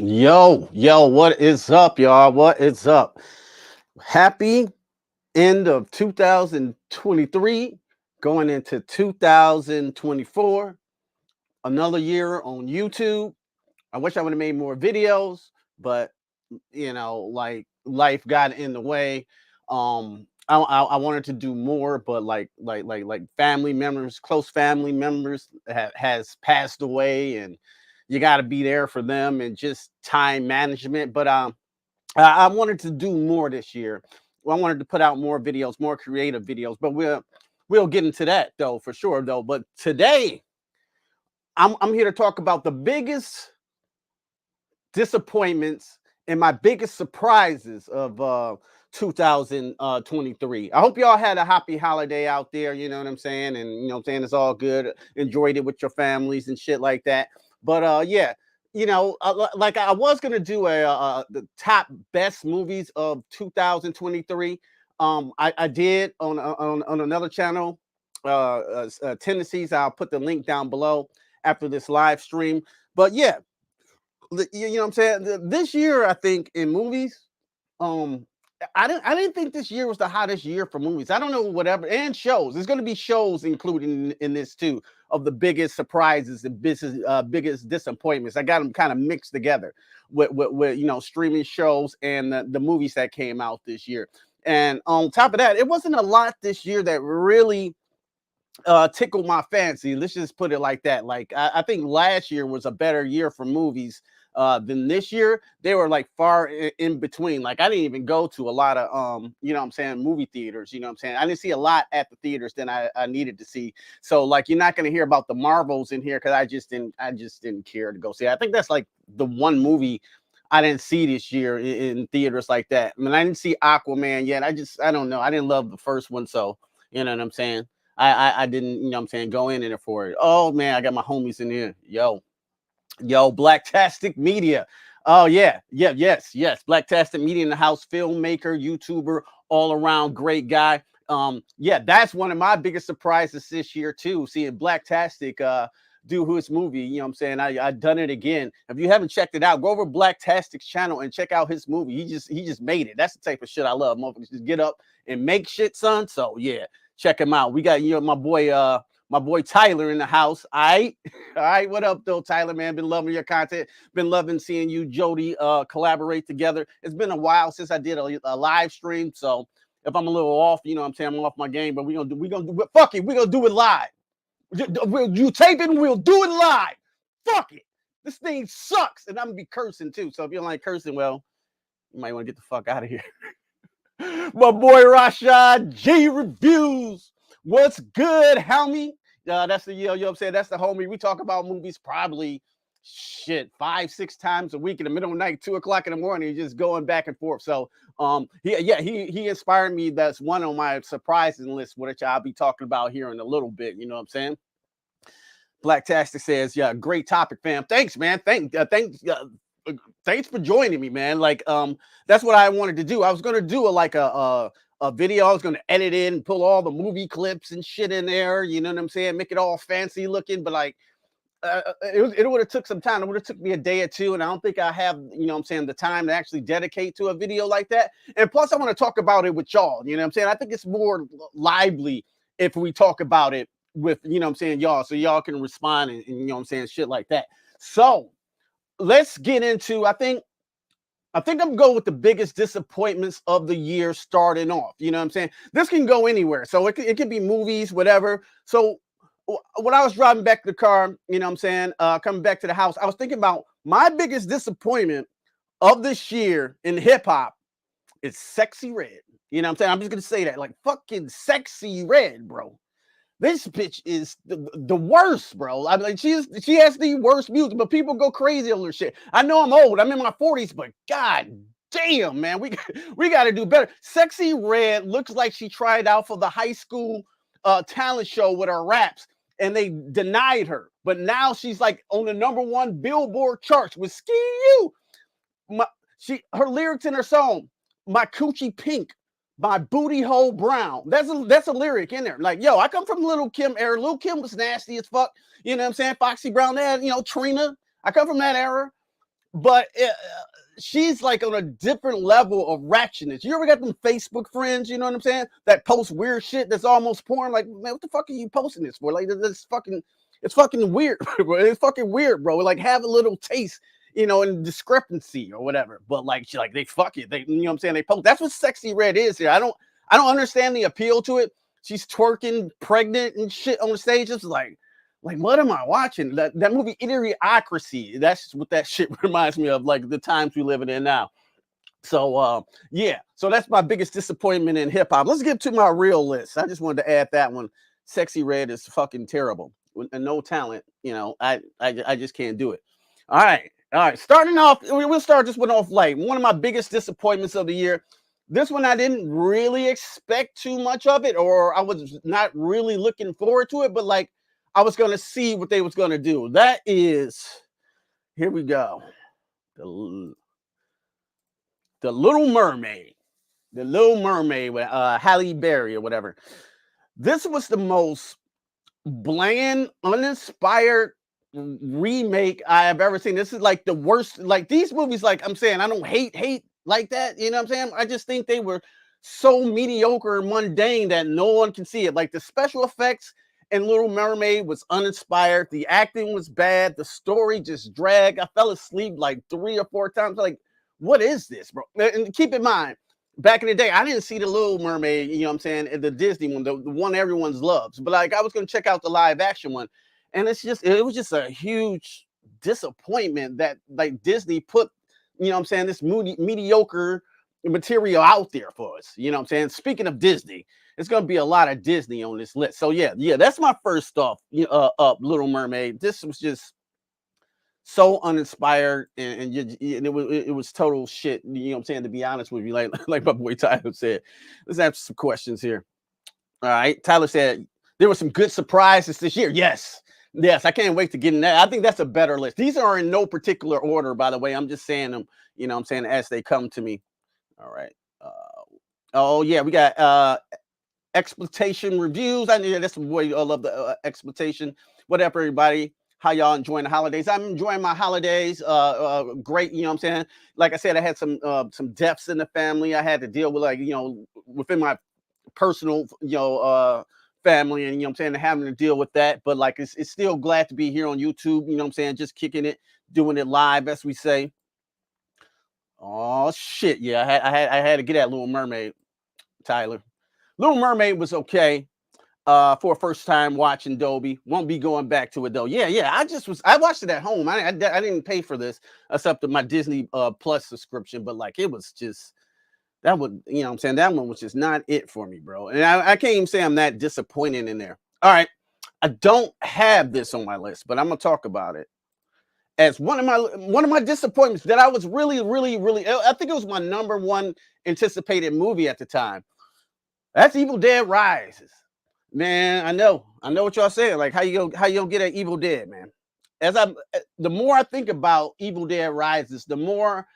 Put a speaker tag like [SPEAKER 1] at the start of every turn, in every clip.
[SPEAKER 1] Yo, what is up, y'all? What is up? Happy end of 2023, going into 2024. Another year on YouTube. I wish I would have made more videos, but like life got in the way. I wanted to do more, but like family members, close family members has passed away, and you got to be there for them, and just time management. But I wanted to do more this year. Well, I wanted to put out more videos, more creative videos, but we'll get into that though for sure though. But today I'm here to talk about the biggest disappointments and my biggest surprises of 2023. I hope y'all had a happy holiday out there, you know what I'm saying? And you know what I'm saying, it's all good. Enjoyed it with your families and shit like that. But yeah, like I was gonna do the top best movies of 2023. I did on another channel, tendencies. I'll put the link down below after this live stream. But yeah, you know what I'm saying? This year, I think in movies, um, I didn't think this year was the hottest year for movies. I don't know, whatever, and shows. There's going to be shows included in this too, of the biggest surprises and biggest disappointments. I got them kind of mixed together with streaming shows and the movies that came out this year. And on top of that, it wasn't a lot this year that really tickled my fancy. Let's just put it like that. Like I think last year was a better year for movies than this year. They were like far in between. Like I didn't even go to a lot of what I'm saying, movie theaters. You know what I'm saying? I didn't see a lot at the theaters than I needed to see. So like you're not gonna hear about the Marvels in here because I just didn't care to go see it. I think that's like the one movie I didn't see this year in theaters like that. I mean, I didn't see Aquaman yet. I don't know. I didn't love the first one, so you know what I'm saying. I didn't, you know what I'm saying, go in there for it. Oh man, I got my homies in here. Yo, Blacktastic Media. Oh yes. Blacktastic Media in the house, filmmaker, YouTuber, all around great guy. Yeah, that's one of my biggest surprises this year too. Seeing Blacktastic do his movie, you know what I'm saying? I done it again. If you haven't checked it out, go over Blacktastic's channel and check out his movie. He just made it. That's the type of shit I love. Motherfuckers just get up and make shit, son. So yeah, check him out. We got my boy Tyler in the house. All right. What up, though, Tyler? Man, been loving your content. Been loving seeing you, Jody, collaborate together. It's been a while since I did a live stream, so if I'm a little off, you know what I'm saying, I'm off my game. But we gonna do it. Fuck it, we gonna do it live. You tape it and we'll do it live. Fuck it. This thing sucks, and I'm gonna be cursing too. So if you don't like cursing, well, you might want to get the fuck out of here. My boy Rashad G Reviews. What's good, homie? That's the you know what I'm saying. That's the homie. We talk about movies probably shit 5-6 times a week in the middle of the night, 2 o'clock in the morning, just going back and forth. So he inspired me. That's one on my surprising list, which I'll be talking about here in a little bit. You know what I'm saying? Blacktastic says, "Yeah, great topic, fam. Thanks, man. Thanks for joining me, man. Like, that's what I wanted to do. I was gonna do a video. I was gonna edit it and pull all the movie clips and shit in there. You know what I'm saying? Make it all fancy looking, but like." It would have took some time. It would have took me a day or two, and I don't think I have, you know what I'm saying, the time to actually dedicate to a video like that. And plus, I want to talk about it with y'all. You know what I'm saying? I think it's more lively if we talk about it with, you know what I'm saying, y'all, so y'all can respond and you know what I'm saying, shit like that. So let's get into. I think I'm going with the biggest disappointments of the year starting off. You know what I'm saying? This can go anywhere. So it could be movies, whatever. So when I was driving back to the car, you know what I'm saying, coming back to the house, I was thinking about my biggest disappointment of this year in hip hop is Sexy Red. You know what I'm saying? I'm just going to say that. Like, fucking Sexy Red, bro. This bitch is the worst, bro. I mean, she has the worst music, but people go crazy on her shit. I know I'm old. I'm in my 40s, but god damn, man, we got to do better. Sexy Red looks like she tried out for the high school talent show with her raps, and they denied her. But now she's like on the #1 Billboard charts with "Ski You." Her lyrics in her song, "My Coochie Pink, my booty hole brown." That's a lyric in there. Like, yo, I come from Little Kim era. Little Kim was nasty as fuck. You know what I'm saying? Foxy Brown, you know, Trina. I come from that era. but she's like on a different level of ratchetness. You ever got them Facebook friends, you know what I'm saying, that post weird shit that's almost porn? Like, man, what the fuck are you posting this for? Like, this fucking, it's fucking weird, bro. It's fucking weird, bro. Like, have a little taste, you know, and discrepancy or whatever. But like, she, like, they fuck it. They, you know what I'm saying? They post. That's what Sexy Red is here. I don't understand the appeal to it. She's twerking, pregnant and shit on the stage. It's like, what am I watching? That movie Idiocracy. That's what that shit reminds me of, like the times we living in now. So yeah, so that's my biggest disappointment in hip hop. Let's get to my real list. I just wanted to add that one. Sexy Red is fucking terrible and no talent. You know, I just can't do it. All right, all right. Starting off, we'll start this one off light. One of my biggest disappointments of the year. This one I didn't really expect too much of it, or I was not really looking forward to it, but like I was going to see what they was going to do. That is, here we go. The Little Mermaid. The Little Mermaid with Halle Berry or whatever. This was the most bland, uninspired remake I have ever seen. This is like the worst. Like these movies, like I'm saying, I don't hate like that. You know what I'm saying? I just think they were so mediocre and mundane that no one can see it. Like the special effects in Little Mermaid was uninspired. The acting was bad. The story just dragged. I fell asleep like 3 or 4 times. Like, what is this, bro? And keep in mind, back in the day, I didn't see the Little Mermaid, you know what I'm saying, the Disney one, the one everyone's loves. But like I was gonna check out the live action one, and it was just a huge disappointment that like Disney put, you know what I'm saying, this mediocre material out there for us. You know what I'm saying? Speaking of Disney, it's gonna be a lot of Disney on this list. So yeah, that's my first off, Little Mermaid. This was just so uninspired and it was total shit. You know what I'm saying? To be honest with you, like my boy Tyler said. Let's answer some questions here. All right. Tyler said there were some good surprises this year. Yes. Yes, I can't wait to get in that. I think that's a better list. These are in no particular order, by the way. I'm just saying them, you know what I'm saying, as they come to me. All right. Oh yeah, we got exploitation reviews. I know that's the boy. I love the exploitation. What up, everybody? How y'all enjoying the holidays? I'm enjoying my holidays. Great. You know what I'm saying? Like I said, I had some deaths in the family. I had to deal with, like, you know, within my personal, family, and you know what I'm saying, having to deal with that. But like it's still glad to be here on YouTube, you know what I'm saying, just kicking it, doing it live, as we say. Oh shit, yeah, I had to get that Little Mermaid, Tyler. Little Mermaid was okay for a first time watching Dolby. Won't be going back to it though. Yeah. I watched it at home. I didn't pay for this except my Disney Plus subscription, but like it was just that would, you know what I'm saying, that one was just not it for me, bro. And I can't even say I'm that disappointed in there. All right. I don't have this on my list, but I'm gonna talk about it as one of my disappointments that I was really, I think it was my number one anticipated movie at the time. That's Evil Dead Rises. Man, I know what y'all saying. Like, how you gonna get an Evil Dead, man? The more I think about Evil Dead Rises, the more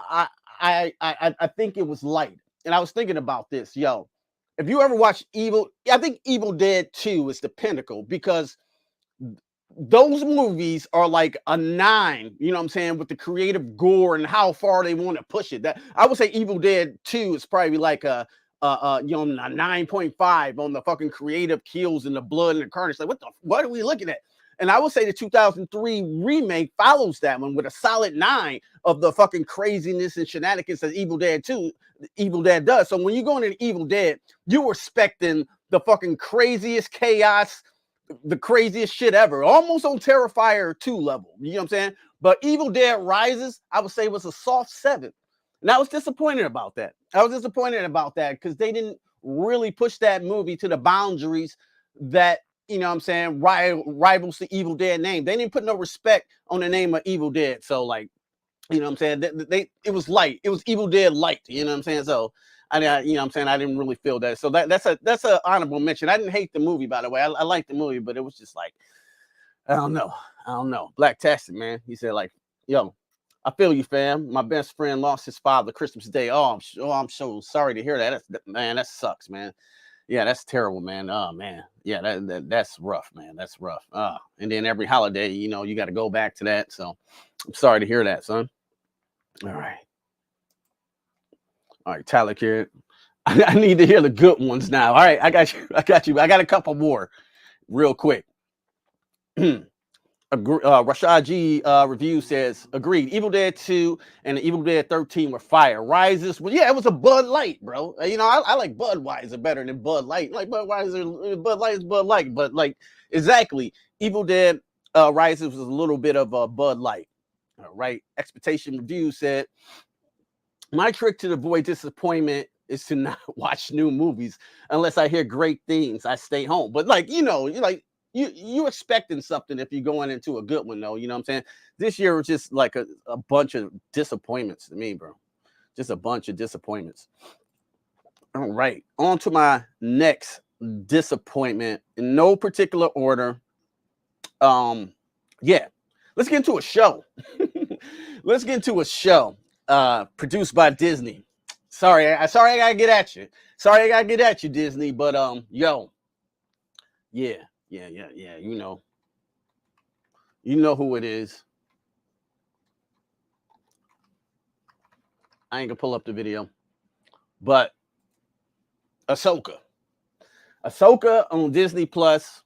[SPEAKER 1] I I think it was light. And I was thinking about this, yo. If you ever watch I think Evil Dead 2 is the pinnacle because those movies are like a 9, you know what I'm saying, with the creative gore and how far they want to push it. That I would say Evil Dead 2 is probably like a 9.5 on the fucking creative kills and the blood and the carnage. Like, what are we looking at? And I would say the 2003 remake follows that one with a solid 9 of the fucking craziness and shenanigans that Evil Dead 2, Evil Dead does. So when you go into Evil Dead, you're expecting the fucking craziest chaos, the craziest shit ever, almost on Terrifier 2 level. You know what I'm saying? But Evil Dead Rises, I would say, was a soft 7. And I was disappointed about that. Because they didn't really push that movie to the boundaries that, you know what I'm saying, rivals the Evil Dead name. They didn't put no respect on the name of Evil Dead. So, like, you know what I'm saying, it was light. It was Evil Dead light. You know what I'm saying? So, you know what I'm saying, I didn't really feel that. So that's a honorable mention. I didn't hate the movie, by the way. I liked the movie, but it was just like, I don't know. Black Tastic, man. He said, like, yo, I feel you, fam. My best friend lost his father Christmas Day. I'm so sorry to hear that. Man, that sucks, man. Yeah, that's terrible, man. Oh man. Yeah, that's rough, man. That's rough. And then every holiday, you got to go back to that. So I'm sorry to hear that, son. All right. All right, Tyler Kid. I need to hear the good ones now. All right, I got you. I got you. I got a couple more real quick. Rashad G review says, agreed. Evil Dead 2 and the Evil Dead 13 were fire. Rises, well, yeah, it was a Bud Light, bro. I like Budweiser better than Bud Light. Like Bud Light is Bud Light, but like exactly, Evil Dead Rises was a little bit of a Bud Light. All right. Expectation review said, my trick to avoid disappointment is to not watch new movies unless I hear great things. I stay home. But like, you're like, you expecting something if you're going into a good one, though. You know what I'm saying? This year was just like a bunch of disappointments to me, bro. Just a bunch of disappointments. All right. On to my next disappointment in no particular order. Yeah. Let's get into a show. Let's get into a show produced by Disney. Sorry, I gotta get at you. Sorry, I gotta get at you, Disney. But yo, yeah. You know who it is. I ain't gonna pull up the video, but Ahsoka on Disney Plus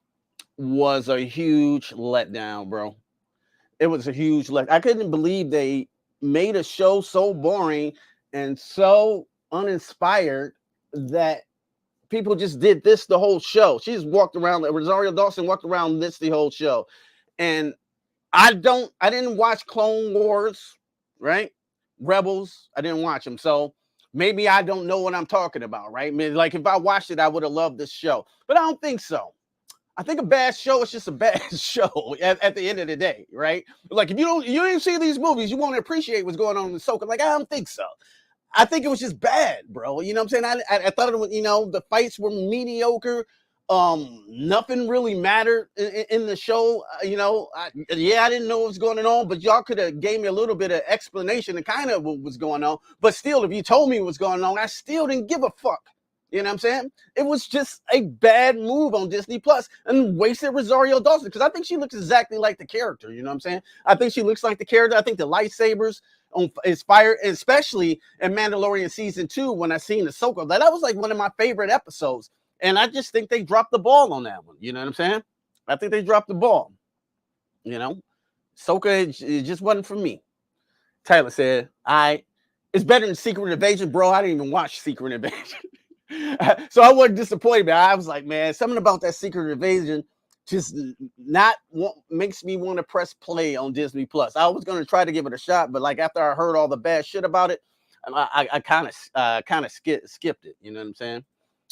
[SPEAKER 1] was a huge letdown, bro. It was a huge I couldn't believe they made a show so boring and so uninspired that people just did this the whole show. She just walked around. Rosario Dawson walked around this the whole show. And I didn't watch Clone Wars, right? Rebels, I didn't watch them. So maybe I don't know what I'm talking about, right? I mean, like if I watched it, I would have loved this show. But I don't think so. I think a bad show is just a bad show at the end of the day, right? Like if you didn't see these movies, you won't appreciate what's going on in Ahsoka. Like I don't think so. I think it was just bad, bro. You know what I'm saying? I thought it was, the fights were mediocre. Nothing really mattered in the show. I didn't know what was going on, but y'all could have gave me a little bit of explanation of kind of what was going on. But still, if you told me what's going on, I still didn't give a fuck. You know what I'm saying? It was just a bad move on Disney Plus and wasted Rosario Dawson because I think she looks exactly like the character. You know what I'm saying? I think she looks like the character. I think the lightsabers is fire, especially in Mandalorian season 2 when I seen Ahsoka. That was like one of my favorite episodes. And I just think they dropped the ball on that one. You know what I'm saying? I think they dropped the ball. Ahsoka, it just wasn't for me. Tyler said, it's better than Secret Invasion, bro. I didn't even watch Secret Invasion. So I wasn't disappointed. I was like, man, something about that Secret Invasion just makes me want to press play on Disney Plus. I was going to try to give it a shot, but like after I heard all the bad shit about it, I kind of skipped it. You know what I'm saying?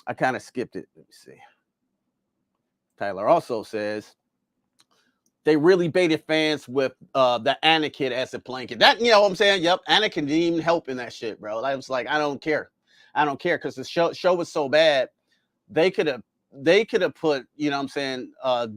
[SPEAKER 1] I kind of skipped it. Let me see. Tyler also says they really baited fans with the Anakin as a blanket. That, you know what I'm saying? Yep, Anakin didn't even help in that shit, bro. I was like, I don't care because the show was so bad. They could have put, you know what I'm saying,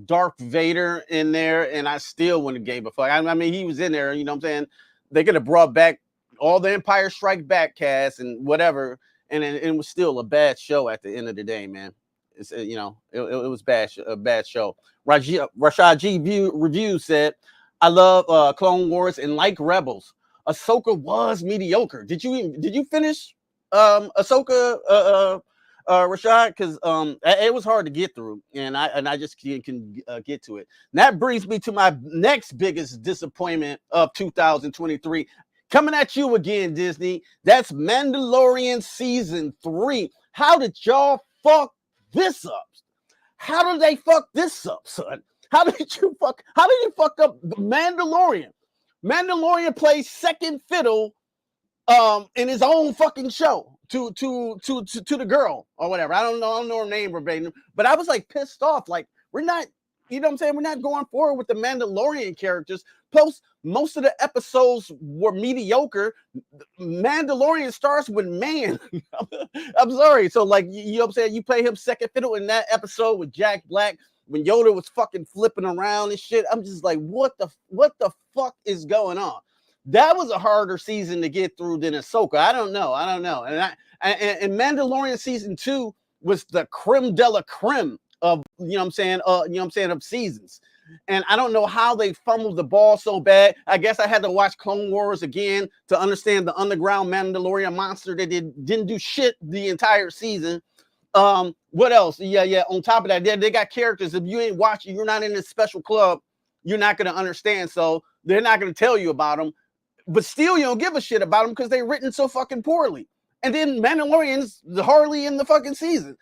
[SPEAKER 1] Darth Vader in there, and I still wouldn't have gave a fuck. I mean, he was in there, you know what I'm saying? They could have brought back all the Empire Strike Back cast and whatever, and it was still a bad show at the end of the day, man. It's it was a bad show. Rashad G review said, I love Clone Wars and like Rebels. Ahsoka was mediocre. Did you finish Ahsoka, Rashad? Because it was hard to get through, and I just can get to it. And that brings me to my next biggest disappointment of 2023. Coming at you again, Disney. That's Mandalorian season 3. How did y'all fuck this up? How did they fuck this up, son? How did you fuck up the Mandalorian? Mandalorian plays second fiddle in his own fucking show to the girl or whatever. I don't know her name verbatim, but I was like pissed off. Like, we're not, you know what I'm saying? We're not going forward with the Mandalorian characters. Plus, most of the episodes were mediocre. Mandalorian starts with man. I'm sorry. So, like, you know what I'm saying? You play him second fiddle in that episode with Jack Black when Yoda was fucking flipping around and shit. I'm just like, what the fuck is going on? That was a harder season to get through than Ahsoka. I don't know. And Mandalorian season 2 was the creme de la creme of, you know what I'm saying, of seasons. And I don't know how they fumbled the ball so bad. I guess I had to watch Clone Wars again to understand the underground Mandalorian monster that didn't do shit the entire season. What else? Yeah. On top of that, they got characters. If you ain't watching, you're not in this special club, you're not going to understand. So they're not going to tell you about them. But still, you don't give a shit about them because they're written so fucking poorly. And then Mandalorian's hardly in the fucking season.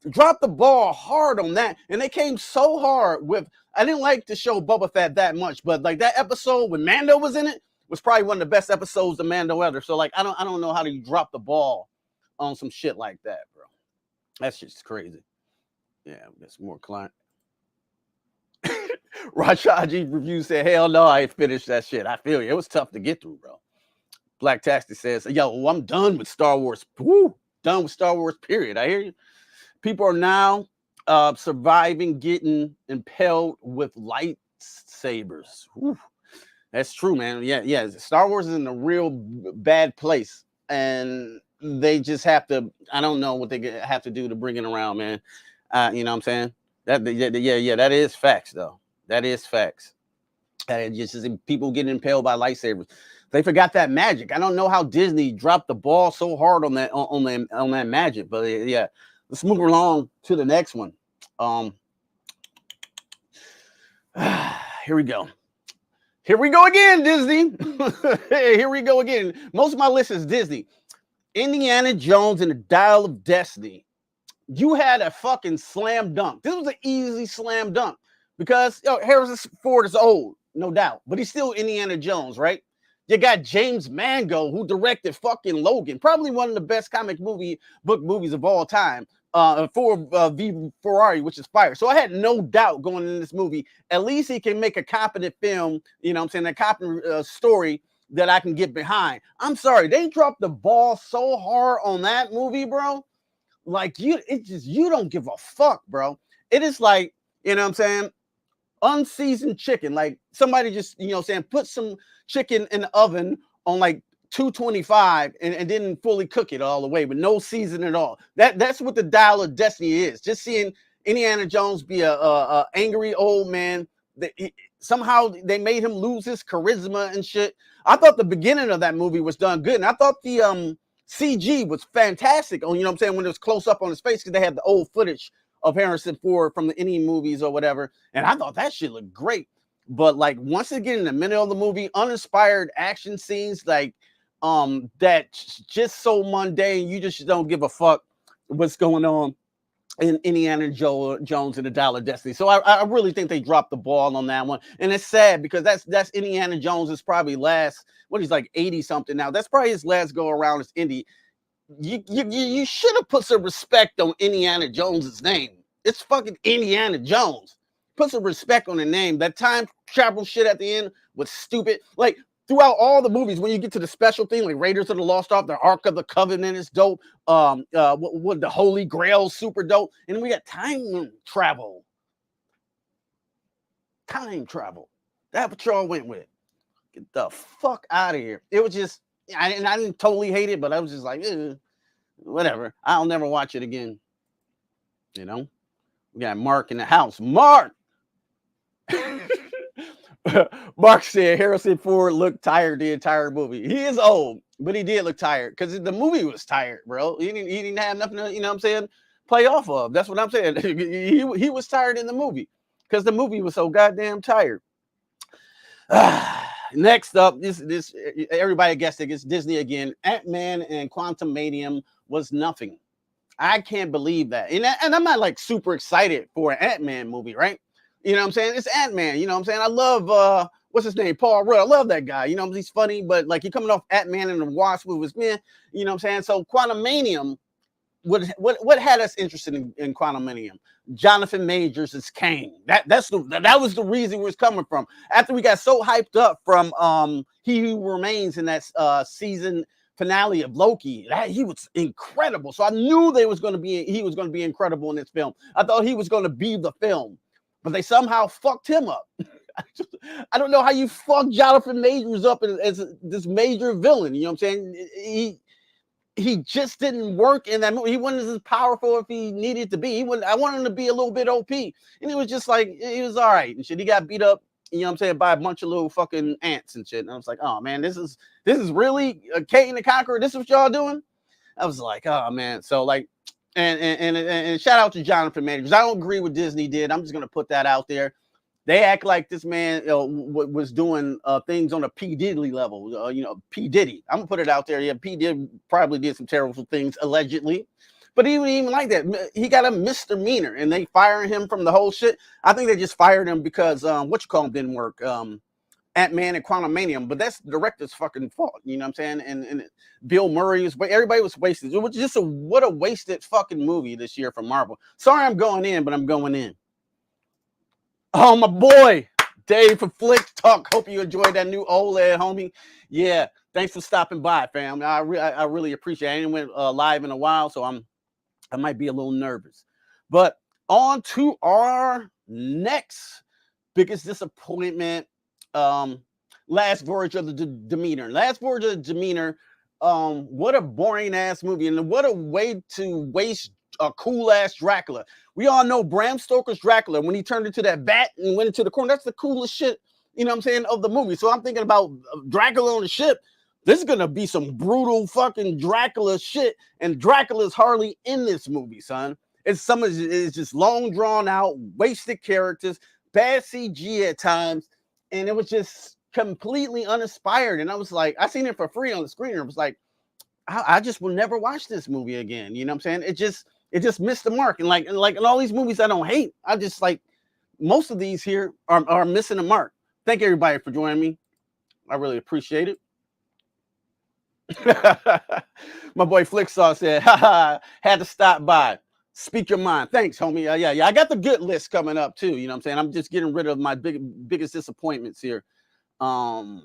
[SPEAKER 1] Dropped the ball hard on that, and they came so hard with. I didn't like the show Boba Fett that much, but like that episode when Mando was in it was probably one of the best episodes of Mando ever. So like I don't know how to drop the ball on some shit like that, bro. That's just crazy. Yeah, there's more client. Rachaji review said, "Hell no, I ain't finished that shit. I feel you. It was tough to get through, bro." Black Taxi says, "Yo, I'm done with Star Wars. Woo, done with Star Wars. Period. I hear you. People are now surviving getting impaled with lightsabers. Whew. That's true, man. Yeah. Star Wars is in a real bad place, and they just have to. I don't know what they have to do to bring it around, man. You know what I'm saying? That is facts, though. That is facts. And just people getting impaled by lightsabers. They forgot that magic. I don't know how Disney dropped the ball so hard on that magic, but yeah. Let's move along to the next one. Here we go. Here we go again, Disney. Here we go again. Most of my list is Disney. Indiana Jones and the Dial of Destiny. You had a fucking slam dunk. This was an easy slam dunk because Harrison Ford is old, no doubt, but he's still Indiana Jones, right? You got James Mangold, who directed fucking Logan, probably one of the best comic book movies of all time. For V Ferrari, which is fire. So I had no doubt going in this movie. At least he can make a competent film, you know what I'm saying, a competent story that I can get behind. I'm sorry, they dropped the ball so hard on that movie, bro. Like you don't give a fuck, bro. It is like, you know what I'm saying, unseasoned chicken. Like somebody just, you know what I'm saying, put some chicken in the oven on like 225 and didn't fully cook it all the way with no season at all. That's what the Dial of Destiny is. Just seeing Indiana Jones be a angry old man. Somehow they made him lose his charisma and shit. I thought the beginning of that movie was done good, and I thought the CG was fantastic. You know what I'm saying, when it was close up on his face because they had the old footage of Harrison Ford from the Indian movies or whatever, and I thought that shit looked great. But like once again in the middle of the movie, uninspired action scenes like that's just so mundane. You just don't give a fuck what's going on in Indiana Jones and the Dial of Destiny. So I really think they dropped the ball on that one, and it's sad because that's Indiana Jones is probably last. What, he's like 80 something now. That's probably his last go around as Indy. You should have put some respect on Indiana Jones's name. It's fucking Indiana Jones. Put some respect on the name. That time travel shit at the end was stupid. Like throughout all the movies, when you get to the special thing, like Raiders of the Lost Ark, the Ark of the Covenant is dope. What the Holy Grail super dope. And then we got time travel. Time travel. That's what y'all went with. Get the fuck out of here. It was just, I didn't totally hate it, but I was just like, whatever. I'll never watch it again. You know? We got Mark in the house. Mark! Mark said Harrison Ford looked tired the entire movie. He is old, but he did look tired because the movie was tired, bro. He didn't have nothing to, you know what I'm saying, play off of. That's what I'm saying. He was tired in the movie because the movie was so goddamn tired. Next up, this everybody guessed it. It's Disney again. Ant-Man and Quantumanium was nothing. I can't believe that. And I'm not like super excited for an Ant-Man movie, right? You know what I'm saying? It's Ant-Man. You know what I'm saying? I love, what's his name? Paul Rudd. I love that guy. You know, he's funny, but like he coming off Ant-Man and the Wasp was man. You know what I'm saying? So Quantumanium, what had us interested in Quantumanium? Jonathan Majors is Kane. That was the reason we was coming from. After we got so hyped up from He Who Remains in that season finale of Loki, that he was incredible. So I knew he was going to be incredible in this film. I thought he was going to be the film, but they somehow fucked him up. I don't know how you fuck Jonathan Majors up as this major villain. You know what I'm saying? he just didn't work in that movie. He wasn't as powerful if he needed to be. He wasn't, I wanted him to be a little bit OP. And he was just like, he was all right and shit. He got beat up, you know what I'm saying, by a bunch of little fucking ants and shit. And I was like, oh man, this is really Kane the Conqueror. This is what y'all doing? I was like, oh man. So like, and shout out to Jonathan Majors. I don't agree with Disney did. I'm just gonna put that out there. They act like this man was doing things on a P. Diddy level. P. Diddy. I'm gonna put it out there. Yeah, P. Diddy probably did some terrible things allegedly, but he wasn't even like that. He got a misdemeanor, and they fired him from the whole shit. I think they just fired him because didn't work. Ant-Man and Quantumanium, but that's the director's fucking fault. You know what I'm saying? And Bill Murray was, everybody was wasted. It was just what a wasted fucking movie this year from Marvel. Sorry, I'm going in, but I'm going in. Oh, my boy, Dave from Flick Talk. Hope you enjoyed that new OLED, homie. Yeah, thanks for stopping by, fam. I really appreciate it. I ain't went live in a while, so I might be a little nervous. But on to our next biggest disappointment. Last Voyage of the Demeter. Last Voyage of the Demeter. What a boring ass movie, and what a way to waste a cool ass Dracula. We all know Bram Stoker's Dracula when he turned into that bat and went into the corner. That's the coolest shit, you know what I'm saying, of the movie. So I'm thinking about Dracula on the ship. This is gonna be some brutal fucking Dracula shit, and Dracula's hardly in this movie, son. It's just long drawn out, wasted characters, bad CG at times, and it was just completely uninspired. And I was like, I seen it for free on the screen. It was like, I just will never watch this movie again. You know what I'm saying? It just missed the mark. And like in all these movies I don't hate, I just like most of these here are missing the mark. Thank everybody for joining me. I really appreciate it. My boy Flicksaw said, had to stop by. Speak your mind. Thanks, homie. Yeah. I got the good list coming up too. You know what I'm saying? I'm just getting rid of my biggest disappointments here. Yeah.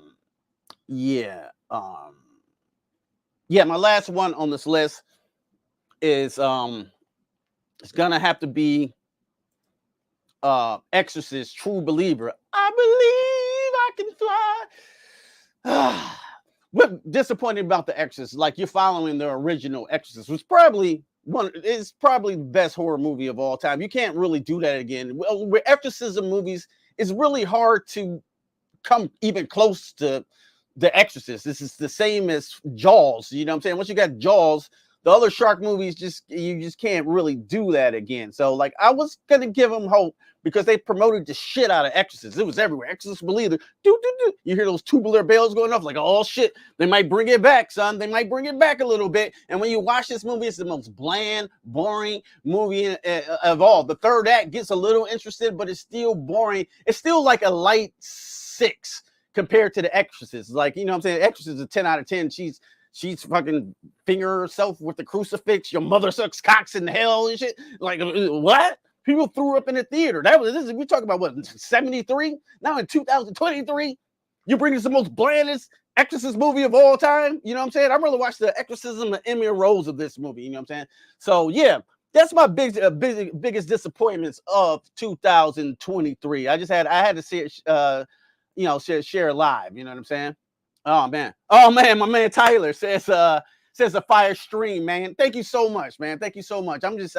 [SPEAKER 1] My last one on this list is it's gonna have to be Exorcist True Believer. I believe I can fly. What disappointing about the Exorcist? Like, you're following the original Exorcist, which probably the best horror movie of all time. You can't really do that again. Well, with exorcism movies, it's really hard to come even close to the Exorcist. This is the same as Jaws. You know what I'm saying? Once you got Jaws, the other shark movies you just can't really do that again. So like, I was gonna give them hope because they promoted the shit out of Exorcist. It was everywhere. Exorcist Believer. You hear those tubular bells going off like, oh shit, they might bring it back, son. They might bring it back a little bit. And when you watch this movie, it's the most bland, boring movie of all. The third act gets a little interesting, but it's still boring. It's still like a light 6 compared to the Exorcist. Like, you know what I'm saying? Exorcist is a 10 out of 10. She's fucking finger herself with the crucifix. Your mother sucks cocks in hell and shit. Like, what? People threw up in the theater. We talking about what, 73? Now in 2023, you bring us the most blandest Exorcist movie of all time. You know what I'm saying? I'd rather watch the Exorcism of Emily Rose of this movie. You know what I'm saying? So yeah, that's my biggest disappointments of 2023. I had to see it, share live. You know what I'm saying? Oh man, my man Tyler says a fire stream, man. Thank you so much, man. Thank you so much. I'm just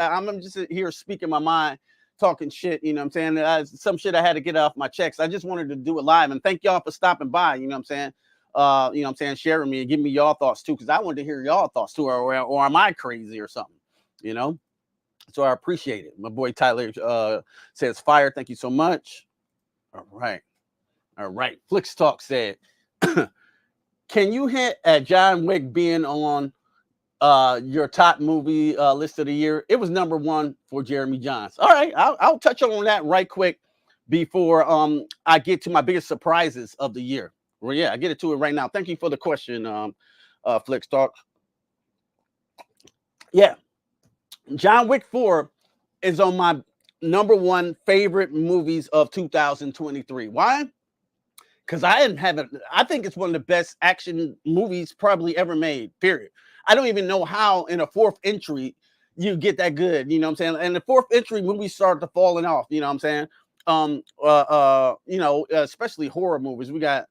[SPEAKER 1] here speaking my mind, talking shit. You know what I'm saying? Some shit I had to get off my checks. I just wanted to do it live, and thank y'all for stopping by. You know what I'm saying? Sharing me and giving me y'all thoughts too, because I wanted to hear y'all thoughts too, or am I crazy or something? You know. So I appreciate it. My boy Tyler says fire. Thank you so much. All right. Flicks Talk said. Can you hint at John Wick being on your top movie list of the year? It was number 1 for Jeremy Jahns. All right, I'll touch on that right quick before I get to my biggest surprises of the year. Well, yeah, I get to it right now. Thank you for the question, Flicks Talk. Yeah, John Wick 4 is on my number 1 favorite movies of 2023. Why? Because I think it's one of the best action movies probably ever made, period. I don't even know how in a 4th entry you get that good, you know what I'm saying? And the 4th entry movies start to falling off, you know what I'm saying? Especially horror movies. We got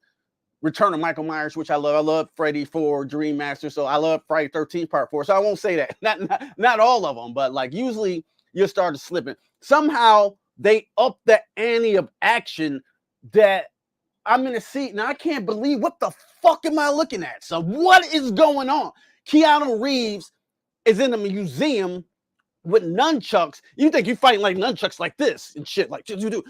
[SPEAKER 1] Return of Michael Myers, which I love. I love Freddy 4, Dream Master. So I love Friday 13 Part 4. So I won't say that. Not all of them, but like usually you'll start slipping. Somehow they up the ante of action that I'm in a seat. Now I can't believe what the fuck am I looking at? So what is going on? Keanu Reeves is in a museum with nunchucks. You think you're fighting like nunchucks like this and shit, like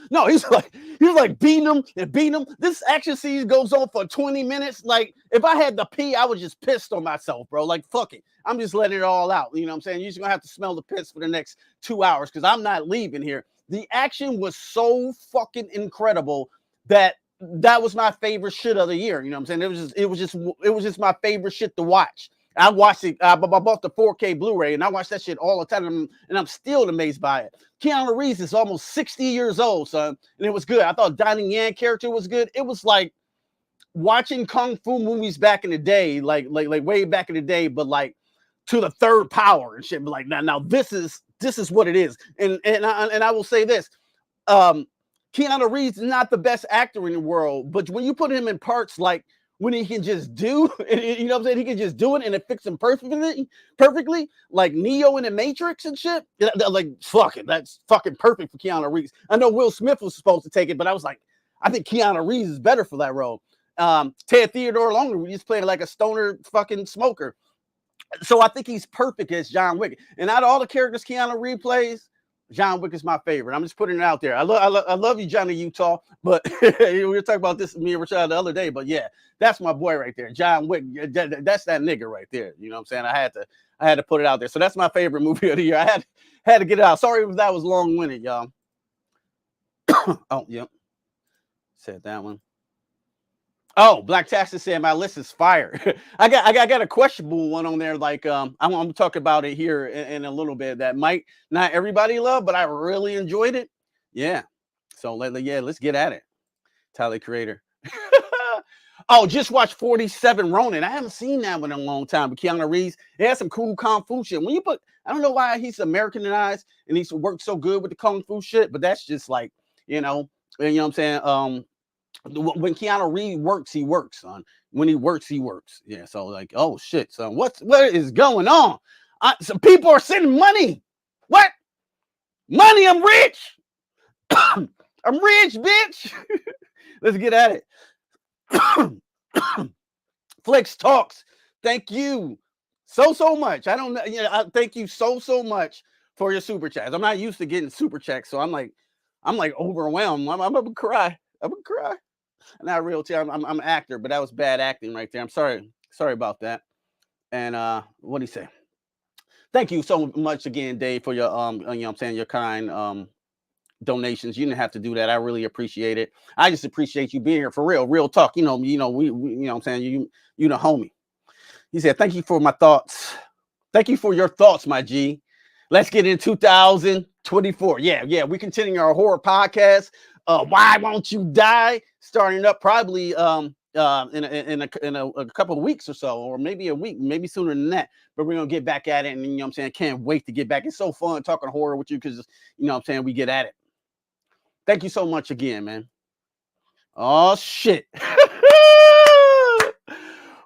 [SPEAKER 1] no, he's like beating them and beating them. This action scene goes on for 20 minutes. Like if I had to pee, I was just pissed on myself, bro. Like fuck it, I'm just letting it all out. You know what I'm saying? You're just gonna have to smell the piss for the next 2 hours because I'm not leaving here. The action was so fucking incredible that was my favorite shit of the year. You know what I'm saying? It was just my favorite shit to watch. I watched it. I bought the 4K Blu-ray, and I watched that shit all the time, and I'm still amazed by it. Keanu Reeves is almost 60 years old, son, and it was good. I thought Donnie Yen character was good. It was like watching kung fu movies back in the day, like way back in the day, but like to the third power and shit. But like now this is what it is. And I will say this. Keanu Reeves is not the best actor in the world, but when you put him in parts like when he can just do, you know what I'm saying? He can just do it and it fits him perfectly, like Neo in the Matrix and shit. Like, fuck it, that's fucking perfect for Keanu Reeves. I know Will Smith was supposed to take it, but I was like, I think Keanu Reeves is better for that role. Ted Theodore Longer, he's playing like a stoner fucking smoker. So I think he's perfect as John Wick. And out of all the characters Keanu Reeves plays, John Wick is my favorite. I'm just putting it out there. I love you, Johnny Utah. But we were talking about this, me and Rashad, the other day. But yeah, that's my boy right there, John Wick. That's that nigga right there. You know what I'm saying? I had to put it out there. So that's my favorite movie of the year. I had to get it out. Sorry if that was long-winded, y'all. Oh, yep. Said that one. Oh, Black Taxi said my list is fire. I got a questionable one on there. Like I'm gonna talk about it here in a little bit. That might not everybody love, but I really enjoyed it. Yeah. So let's get at it. Tyler Creator. Oh, just watch 47 Ronin. I haven't seen that one in a long time. But Keanu Reeves, it has some cool kung fu shit. When you put, I don't know why he's Americanized and he's worked so good with the kung fu shit, but that's just like, you know what I'm saying. When Keanu Reeves works, he works, son. When he works, he works. Yeah. So like, oh shit, son, what is going on? Some people are sending money. What? Money? I'm rich. I'm rich, bitch. Let's get at it. Flex Talks. Thank you so much. I don't know. I thank you so much for your super chats. I'm not used to getting super chats, so I'm like overwhelmed. I'm gonna cry. I'm gonna cry. Not real tear. I'm an actor, but that was bad acting right there. I'm sorry about that. And what do you say? Thank you so much again, Dave, for your you know what I'm saying, your kind donations. You didn't have to do that. I really appreciate it. I just appreciate you being here for real talk. We you know what I'm saying, you the homie. He said, thank you for my thoughts. Thank you for your thoughts, my G. Let's get in 2024. Yeah, we continuing our horror podcast. Why Won't You Die? Starting up probably in a couple of weeks or so, or maybe a week, maybe sooner than that. But we're gonna get back at it, and you know what I'm saying, can't wait to get back. It's so fun talking horror with you because you know what I'm saying, we get at it. Thank you so much again, man. Oh shit.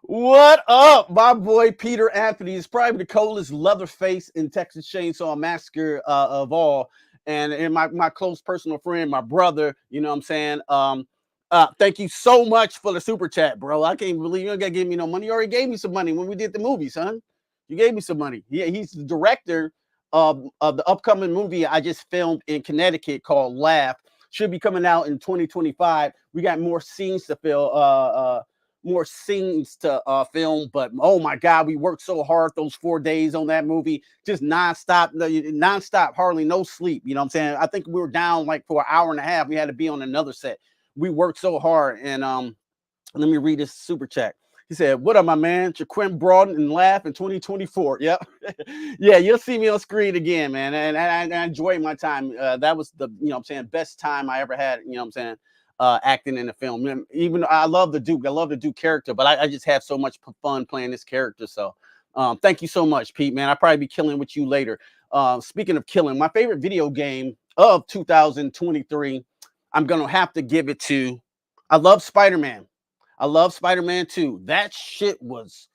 [SPEAKER 1] What up, my boy Peter Anthony is probably the coldest Leatherface in Texas Chainsaw Massacre of all, and my close personal friend, my brother. You know what I'm saying? Thank you so much for the super chat, bro. I can't believe you don't gotta give me no money. You already gave me some money when we did the movie, son. You gave me some money. Yeah, he's the director of the upcoming movie I just filmed in Connecticut called Laugh. Should be coming out in 2025. We got more scenes to film. More scenes to film, but oh my god, we worked so hard those 4 days on that movie, just nonstop, hardly no sleep. You know what I'm saying? I think we were down like for an hour and a half. We had to be on another set. We worked so hard. And let me read this super chat. He said, what up, my man? Jaquim Broaden and Laugh in 2024. Yep. Yeah, you'll see me on screen again, man. And I enjoyed my time. That was the, you know what I'm saying, best time I ever had, you know what I'm saying, acting in the film. Even I love the Duke character, but I just have so much fun playing this character. So thank you so much, Pete, man. I'll probably be killing with you later. Speaking of killing, my favorite video game of 2023, I'm gonna have to give it to, I love Spider-Man. I love Spider-Man 2. That shit was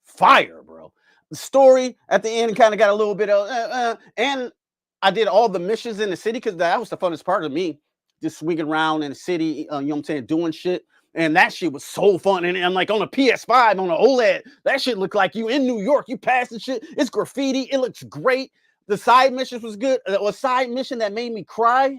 [SPEAKER 1] fire, bro. The story at the end kind of got a little bit of, and I did all the missions in the city because that was the funnest part of me, just swinging around in the city, you know what I'm saying, doing shit. And that shit was so fun. And like on a PS5, on an OLED, that shit looked like you in New York. You passing shit. It's graffiti. It looks great. The side missions was good. A side mission that made me cry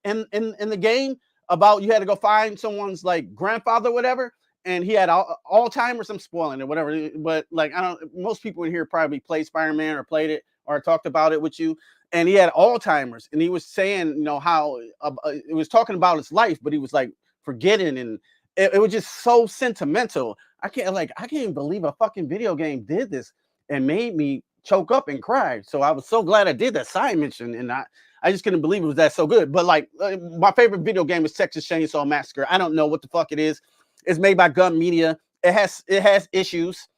[SPEAKER 1] in the game about you had to go find someone's like grandfather or whatever, and he had Alzheimer's. I'm spoiling it, whatever. But like I don't. Most people in here probably played Spider-Man or played it or talked about it with you. And he had Alzheimer's, and he was saying, you know, how it was talking about his life, but he was like forgetting, and it was just so sentimental. I can't even believe a fucking video game did this and made me choke up and cry. So I was so glad I did that side mission, and I just couldn't believe it was that so good. But like my favorite video game is Texas Chainsaw Massacre. I don't know what the fuck it is. It's made by Gun Media. It has issues.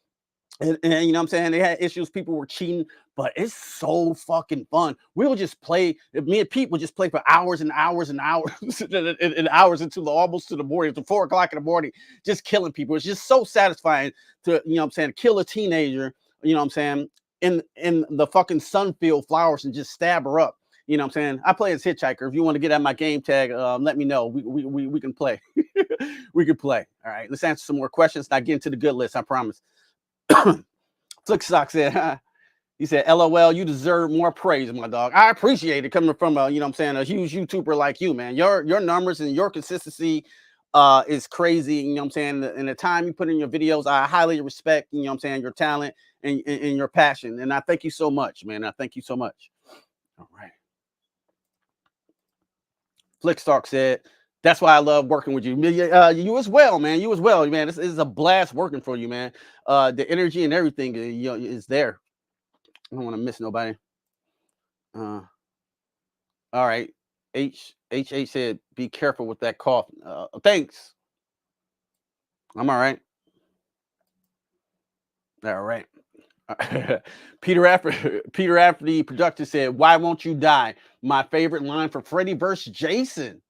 [SPEAKER 1] And you know what I'm saying? They had issues. People were cheating, but it's so fucking fun. We will just play. Me and Pete would just play for hours and hours and hours and hours until almost to the morning, to 4 o'clock in the morning, just killing people. It's just so satisfying to, you know what I'm saying, kill a teenager, you know what I'm saying, in the fucking sunfield flowers and just stab her up. You know what I'm saying? I play as Hitchhiker. If you want to get at my game tag, let me know. We can play. We can play. All right, let's answer some more questions. Now get into the good list, I promise. Flicksock said, he said, LOL, you deserve more praise, my dog. I appreciate it coming from a, you know what I'm saying, a huge YouTuber like you, man. Your numbers and your consistency is crazy. You know what I'm saying? And the time you put in your videos, I highly respect, you know what I'm saying, your talent and your passion. And I thank you so much, man. I thank you so much. All right. Flickstock said, that's why I love working with you. You as well, man. You as well, man. This is a blast working for you, man. The energy and everything, you know, is there. I don't want to miss nobody. All right. H said, be careful with that cough. Thanks. I'm all right. All right. Peter after the production said, why won't you die? My favorite line for Freddy vs. Jason.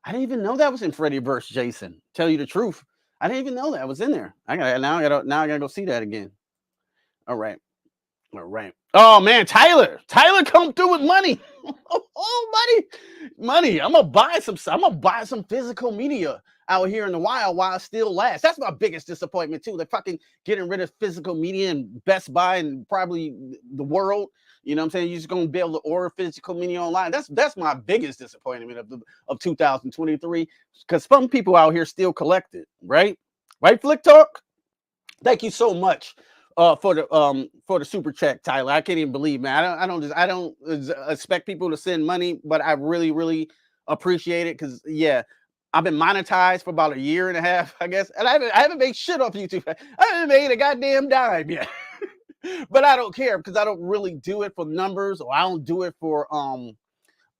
[SPEAKER 1] I didn't even know that was in Freddy vs. Jason. Tell you the truth, I didn't even know that was in there. I gotta go see that again. All right. Oh man, Tyler come through with money. Oh, money. I'm gonna buy some physical media out here in the wild while it still lasts. That's my biggest disappointment too. They're fucking getting rid of physical media and Best Buy and probably the world. You know what I'm saying? You're just gonna be able to order physical media online. That's my biggest disappointment of 2023. Because some people out here still collect it, right? Right, Flick Talk? Thank you so much for the super chat, Tyler. I can't even believe, man. I don't expect people to send money, but I really appreciate it because yeah, I've been monetized for about a year and a half, I guess, and I haven't made shit off YouTube. I haven't made a goddamn dime yet. But I don't care because I don't really do it for numbers, or I don't do it for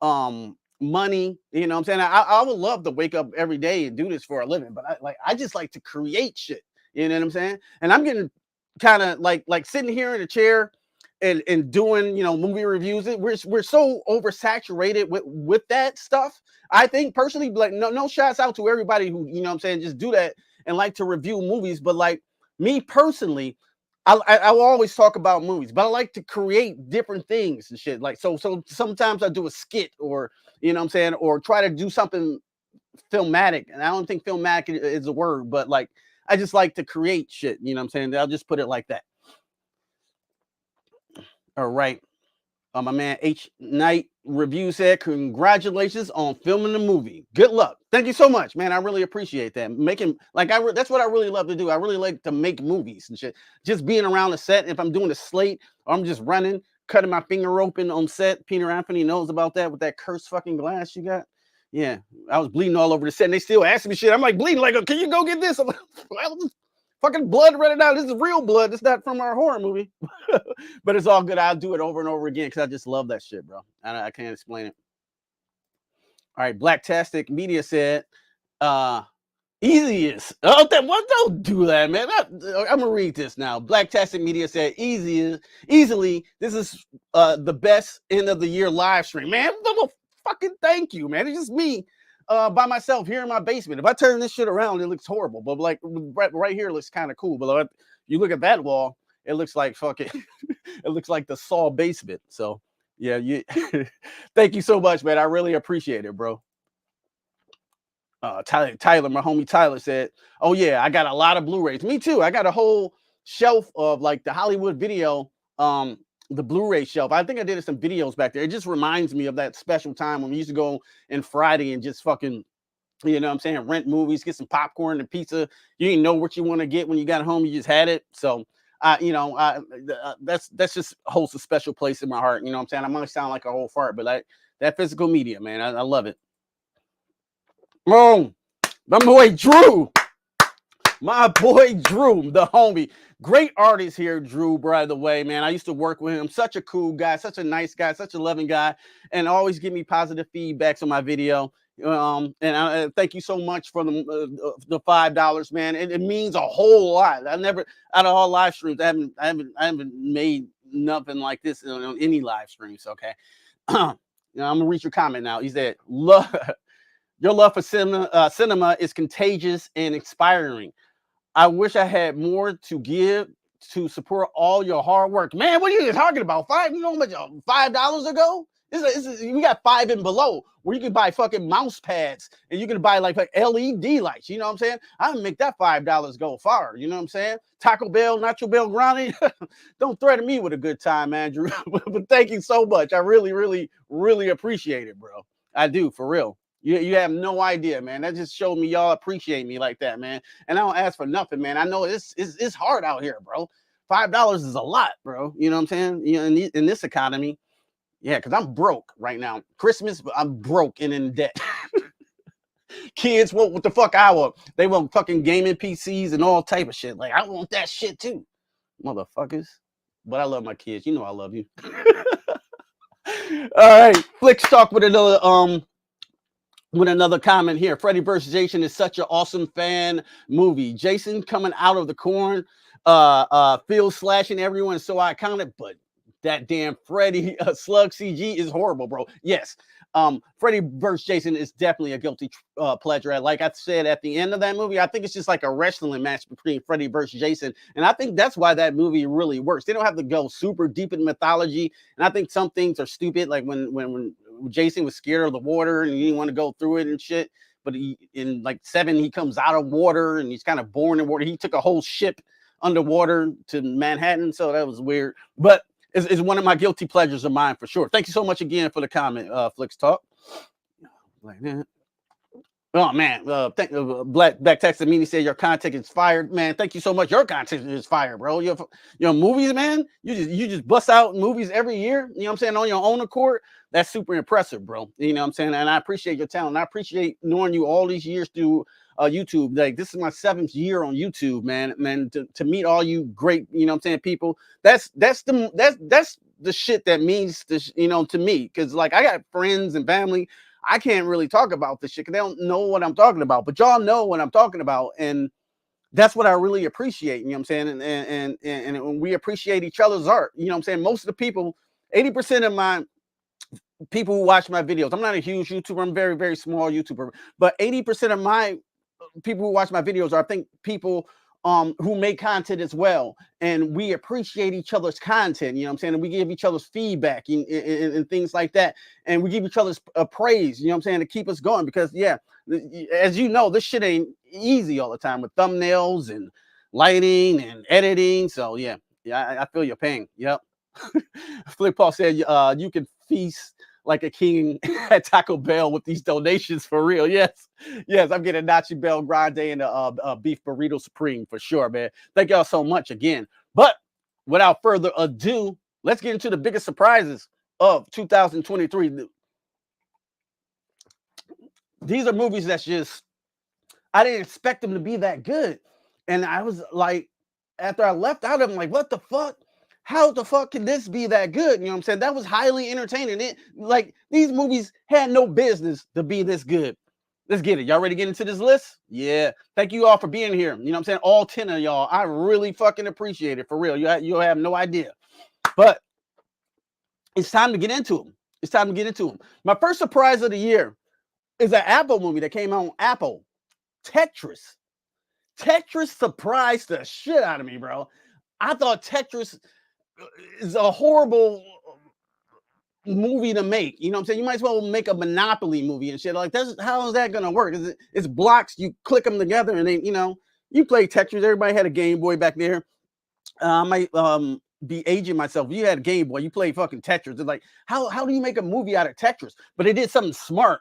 [SPEAKER 1] money. You know what I'm saying? I would love to wake up every day and do this for a living, but I just like to create shit. You know what I'm saying? And I'm getting kind of like sitting here in a chair and doing, you know, movie reviews. We're so oversaturated with that stuff. I think personally, like no shots out to everybody who, you know what I'm saying, just do that and like to review movies. But like me personally, I will always talk about movies, but I like to create different things and shit. Like so sometimes I do a skit, or you know what I'm saying, or try to do something filmatic. And I don't think filmatic is a word, but like I just like to create shit. You know what I'm saying? I'll just put it like that. All right. My man H Knight Review said, congratulations on filming the movie. Good luck. Thank you so much, man. I really appreciate that. Making like that's what I really love to do. I really like to make movies and shit. Just being around the set. If I'm doing a slate, or I'm just running, cutting my finger open on set. Peter Anthony knows about that with that cursed fucking glass you got. Yeah, I was bleeding all over the set, and they still asking me shit. I'm like bleeding, like, can you go get this? I'm like, fucking blood running out. This is real blood. It's not from our horror movie. But it's all good. I'll do it over and over again because I just love that shit, bro. I can't explain it. All right, Blacktastic Media said, easiest. Oh, don't do that, man. I'm gonna read this now. Blacktastic Media said, easily. This is the best end of the year live stream, man. Fucking thank you, man. It's just me by myself here in my basement. If I turn this shit around, it looks horrible. But like right here, it looks kind of cool. But you look at that wall, it looks like fucking, it looks like the Saw basement. So yeah, you. Thank you so much, man. I really appreciate it, bro. Tyler, my homie Tyler said, "Oh yeah, I got a lot of Blu-rays. Me too. I got a whole shelf of like the Hollywood video, the Blu-ray shelf. I think I did some videos back there. It just reminds me of that special time when we used to go in Friday and just fucking, you know what I'm saying, rent movies, get some popcorn and pizza. You didn't know what you want to get when you got home. You just had it. So, that's just holds a special place in my heart. You know what I'm saying? I might sound like a whole fart, but like that physical media, man, I love it. Oh, my boy Drew. My boy Drew, the homie. Great artist here, Drew, by the way, man. I used to work with him. Such a cool guy, such a nice guy, such a loving guy, and always give me positive feedbacks on my video. And thank you so much for the $5, man. It means a whole lot. I never, out of all live streams, I haven't made nothing like this on any live streams. Okay, I'm gonna read your comment now. He said, "Love your love for cinema is contagious and inspiring. I wish I had more to give to support all your hard work." Man, what are you talking about? Five? You know how much $5 ago? We got 5 and below where you can buy fucking mouse pads and you can buy like LED lights. You know what I'm saying? I can make that $5 go far. You know what I'm saying? Taco Bell, Nacho Bell Grande. Don't threaten me with a good time, Andrew. But thank you so much. I really, really, really appreciate it, bro. I do, for real. You have no idea, man. That just showed me y'all appreciate me like that, man. And I don't ask for nothing, man. I know it's hard out here, bro. $5 is a lot, bro. You know what I'm saying? You know, in this economy, yeah, because I'm broke right now. Christmas, but I'm broke and in debt. Kids want what the fuck I want. They want fucking gaming PCs and all type of shit. Like, I want that shit too, motherfuckers. But I love my kids. You know I love you. All right, Flicks talk with another comment here. Freddy vs. Jason is such an awesome fan movie. Jason coming out of the corn, Phil slashing everyone is so iconic, but that damn Freddy slug CG is horrible, bro. Yes. Freddy vs. Jason is definitely a guilty pleasure. Like I said at the end of that movie, I think it's just like a wrestling match between Freddy versus Jason. And I think that's why that movie really works. They don't have to go super deep in mythology. And I think some things are stupid, like when Jason was scared of the water and he didn't want to go through it and shit. But in like 7, he comes out of water and he's kind of born in water. He took a whole ship underwater to Manhattan. So that was weird. But is one of my guilty pleasures of mine for sure. Thank you so much again for the comment, Flicks Talk. Like that. Oh man, Black texted me. He said your content is fired, man. Thank you so much. Your content is fired, bro. Your movies, man. You just bust out movies every year. You know what I'm saying, on your own accord. That's super impressive, bro. You know what I'm saying, and I appreciate your talent. I appreciate knowing you all these years through YouTube. Like, this is my 7th year on YouTube, man. Man, to meet all you great, you know what I'm saying, people. That's the shit that means to, you know, to me, because like I got friends and family. I can't really talk about this shit because they don't know what I'm talking about, but y'all know what I'm talking about, and that's what I really appreciate. You know what I'm saying, and we appreciate each other's art. You know what I'm saying. Most of the people, 80% of my people who watch my videos, I'm not a huge YouTuber. I'm a very, very small YouTuber, but 80% of my people who watch my videos are, I think, people who make content as well, and we appreciate each other's content. You know what I'm saying, and we give each other's feedback and things like that, and we give each other's praise. You know what I'm saying, to keep us going, because yeah, as you know, this shit ain't easy all the time with thumbnails and lighting and editing. So yeah, I feel your pain. Yep. Flip Paul said, you can feast like a king at Taco Bell with these donations, for real. Yes, I'm getting Nacho Bell Grande and a beef burrito supreme for sure, man. Thank y'all so much again. But without further ado, let's get into the biggest surprises of 2023. These are movies that's just, I didn't expect them to be that good. And I was like, after I left out, I'm like, what the fuck? How the fuck can this be that good? You know what I'm saying? That was highly entertaining. It, like, these movies had no business to be this good. Let's get it. Y'all ready to get into this list? Yeah. Thank you all for being here. You know what I'm saying? All 10 of y'all. I really fucking appreciate it, for real. You'll have no idea. But it's time to get into them. It's time to get into them. My first surprise of the year It's an Apple movie that came out on Apple. Tetris. Tetris surprised the shit out of me, bro. I thought Tetris is a horrible movie to make. You know what I'm saying? You might as well make a Monopoly movie and shit. Like, how is that gonna work? It's blocks, you click them together, and then you play Tetris. Everybody had a Game Boy back there. I might be aging myself. You had a Game Boy, you play fucking Tetris. It's like, how do you make a movie out of Tetris? But they did something smart.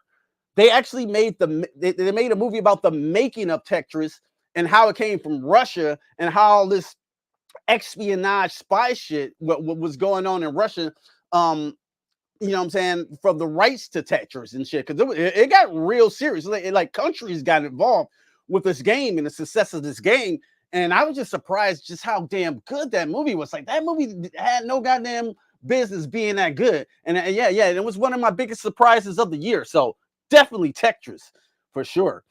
[SPEAKER 1] They actually they made a movie about the making of Tetris and how it came from Russia and how this espionage spy shit what was going on in Russia. You know what I'm saying, from the rights to Tetris and shit, because it got real serious. Like countries got involved with this game and the success of this game. And I was just surprised just how damn good that movie was. Like, that movie had no goddamn business being that good. And yeah, it was one of my biggest surprises of the year. So definitely Tetris for sure.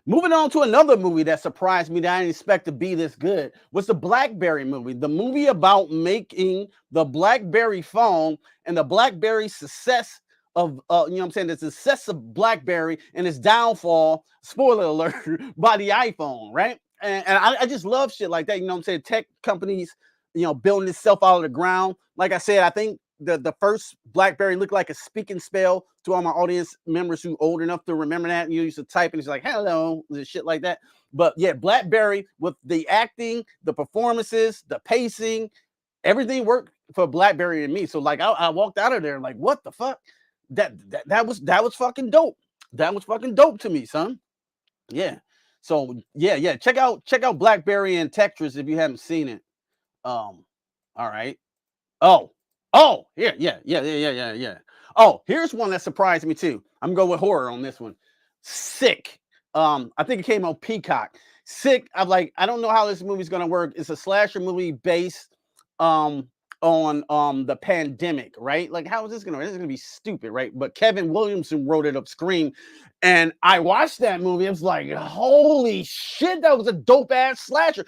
[SPEAKER 1] Moving on to another movie that surprised me that I didn't expect to be this good was the BlackBerry movie. The movie about making the BlackBerry phone and the BlackBerry success of, you know what I'm saying, the success of BlackBerry and its downfall, spoiler alert, by the iPhone, right? And I just love shit like that. You know what I'm saying? Tech companies, building itself out of the ground. Like I said, I think the first BlackBerry looked like a speaking spell to all my audience members who old enough to remember that. You used to type and it's like, hello, and shit like that. But yeah, BlackBerry, with the acting, the performances, the pacing, everything worked for BlackBerry and me. So like I walked out of there like, what the fuck? That was fucking dope. That was fucking dope to me, son. Yeah. So yeah. Check out BlackBerry and Tetris if you haven't seen it. All right. Oh, yeah. Oh, here's one that surprised me too. I'm gonna go with horror on this one. Sick. I think it came on Peacock. Sick. I don't know how this movie's gonna work. It's a slasher movie based on the pandemic, right? Like, how is this gonna? This is gonna be stupid, right? But Kevin Williamson wrote it up, Scream, and I watched that movie. I was like, holy shit, that was a dope ass slasher.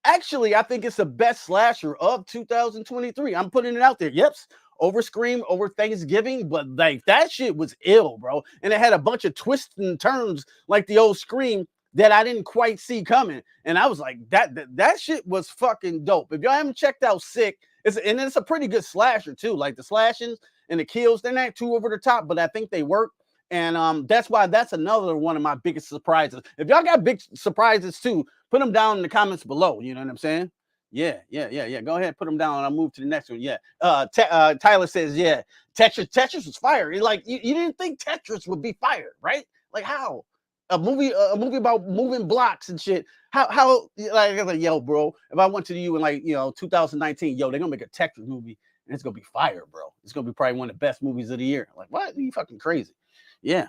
[SPEAKER 1] Actually, I think it's the best slasher of 2023. I'm putting it out there. Yep, over Scream, over Thanksgiving, but like that shit was ill, bro. And it had a bunch of twists and turns like the old Scream that I didn't quite see coming. And I was like, that shit was fucking dope. If y'all haven't checked out Sick, it's a pretty good slasher too. Like the slashings and the kills, they're not too over the top, but I think they work. And that's why that's another one of my biggest surprises. If y'all got big surprises too, put them down in the comments below. You know what I'm saying? Yeah. Go ahead, put them down, and I'll move to the next one. Yeah. Tyler says, yeah, Tetris was fire. Like you didn't think Tetris would be fire, right? Like, how? A movie about moving blocks and shit. How like, yo, bro, if I went to you in 2019, yo, they're gonna make a Tetris movie and it's gonna be fire, bro. It's gonna be probably one of the best movies of the year. Like, what? Are you fucking crazy? Yeah.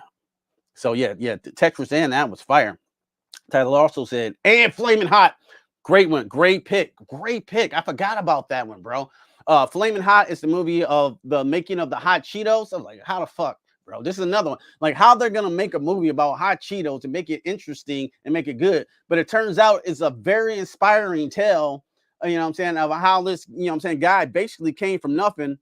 [SPEAKER 1] So yeah, Tetris and that was fire. Tyler also said, and Flaming Hot. Great one. Great pick. I forgot about that one, bro. Flaming Hot is the movie of the making of the hot Cheetos. I was like, how the fuck, bro? This is another one. Like, how they're gonna make a movie about hot Cheetos and make it interesting and make it good. But it turns out it's a very inspiring tale, you know what I'm saying, of how this, guy basically came from nothing,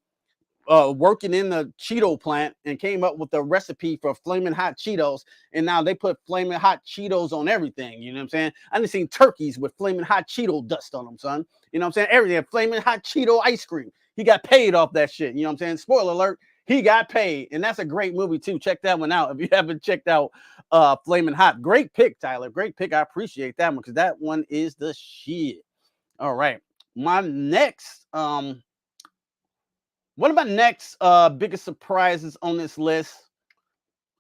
[SPEAKER 1] working in the Cheeto plant, and came up with the recipe for flaming hot Cheetos. And now they put flaming hot Cheetos on everything. You know what I'm saying? I done seen turkeys with flaming hot Cheeto dust on them, son. You know what I'm saying? Everything. Flaming hot Cheeto ice cream. He got paid off that shit. You know what I'm saying? Spoiler alert. He got paid. And that's a great movie too. Check that one out if you haven't checked out Flaming Hot. Great pick, Tyler. Great pick. I appreciate that one because that one is the shit. All right. My next one of my next biggest surprises on this list.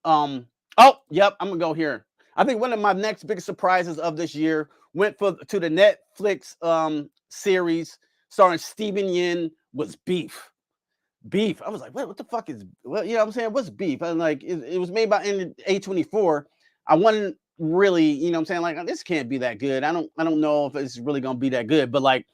[SPEAKER 1] I'm gonna go here. I think one of my next biggest surprises of this year went to the Netflix series starring Steven Yeun, was Beef. Beef. I was like, what the fuck is, what, you know what I'm saying? What's Beef? And like, it was made by A24. I wasn't really, you know what I'm saying? Like, this can't be that good. I don't know if it's really gonna be that good, but like,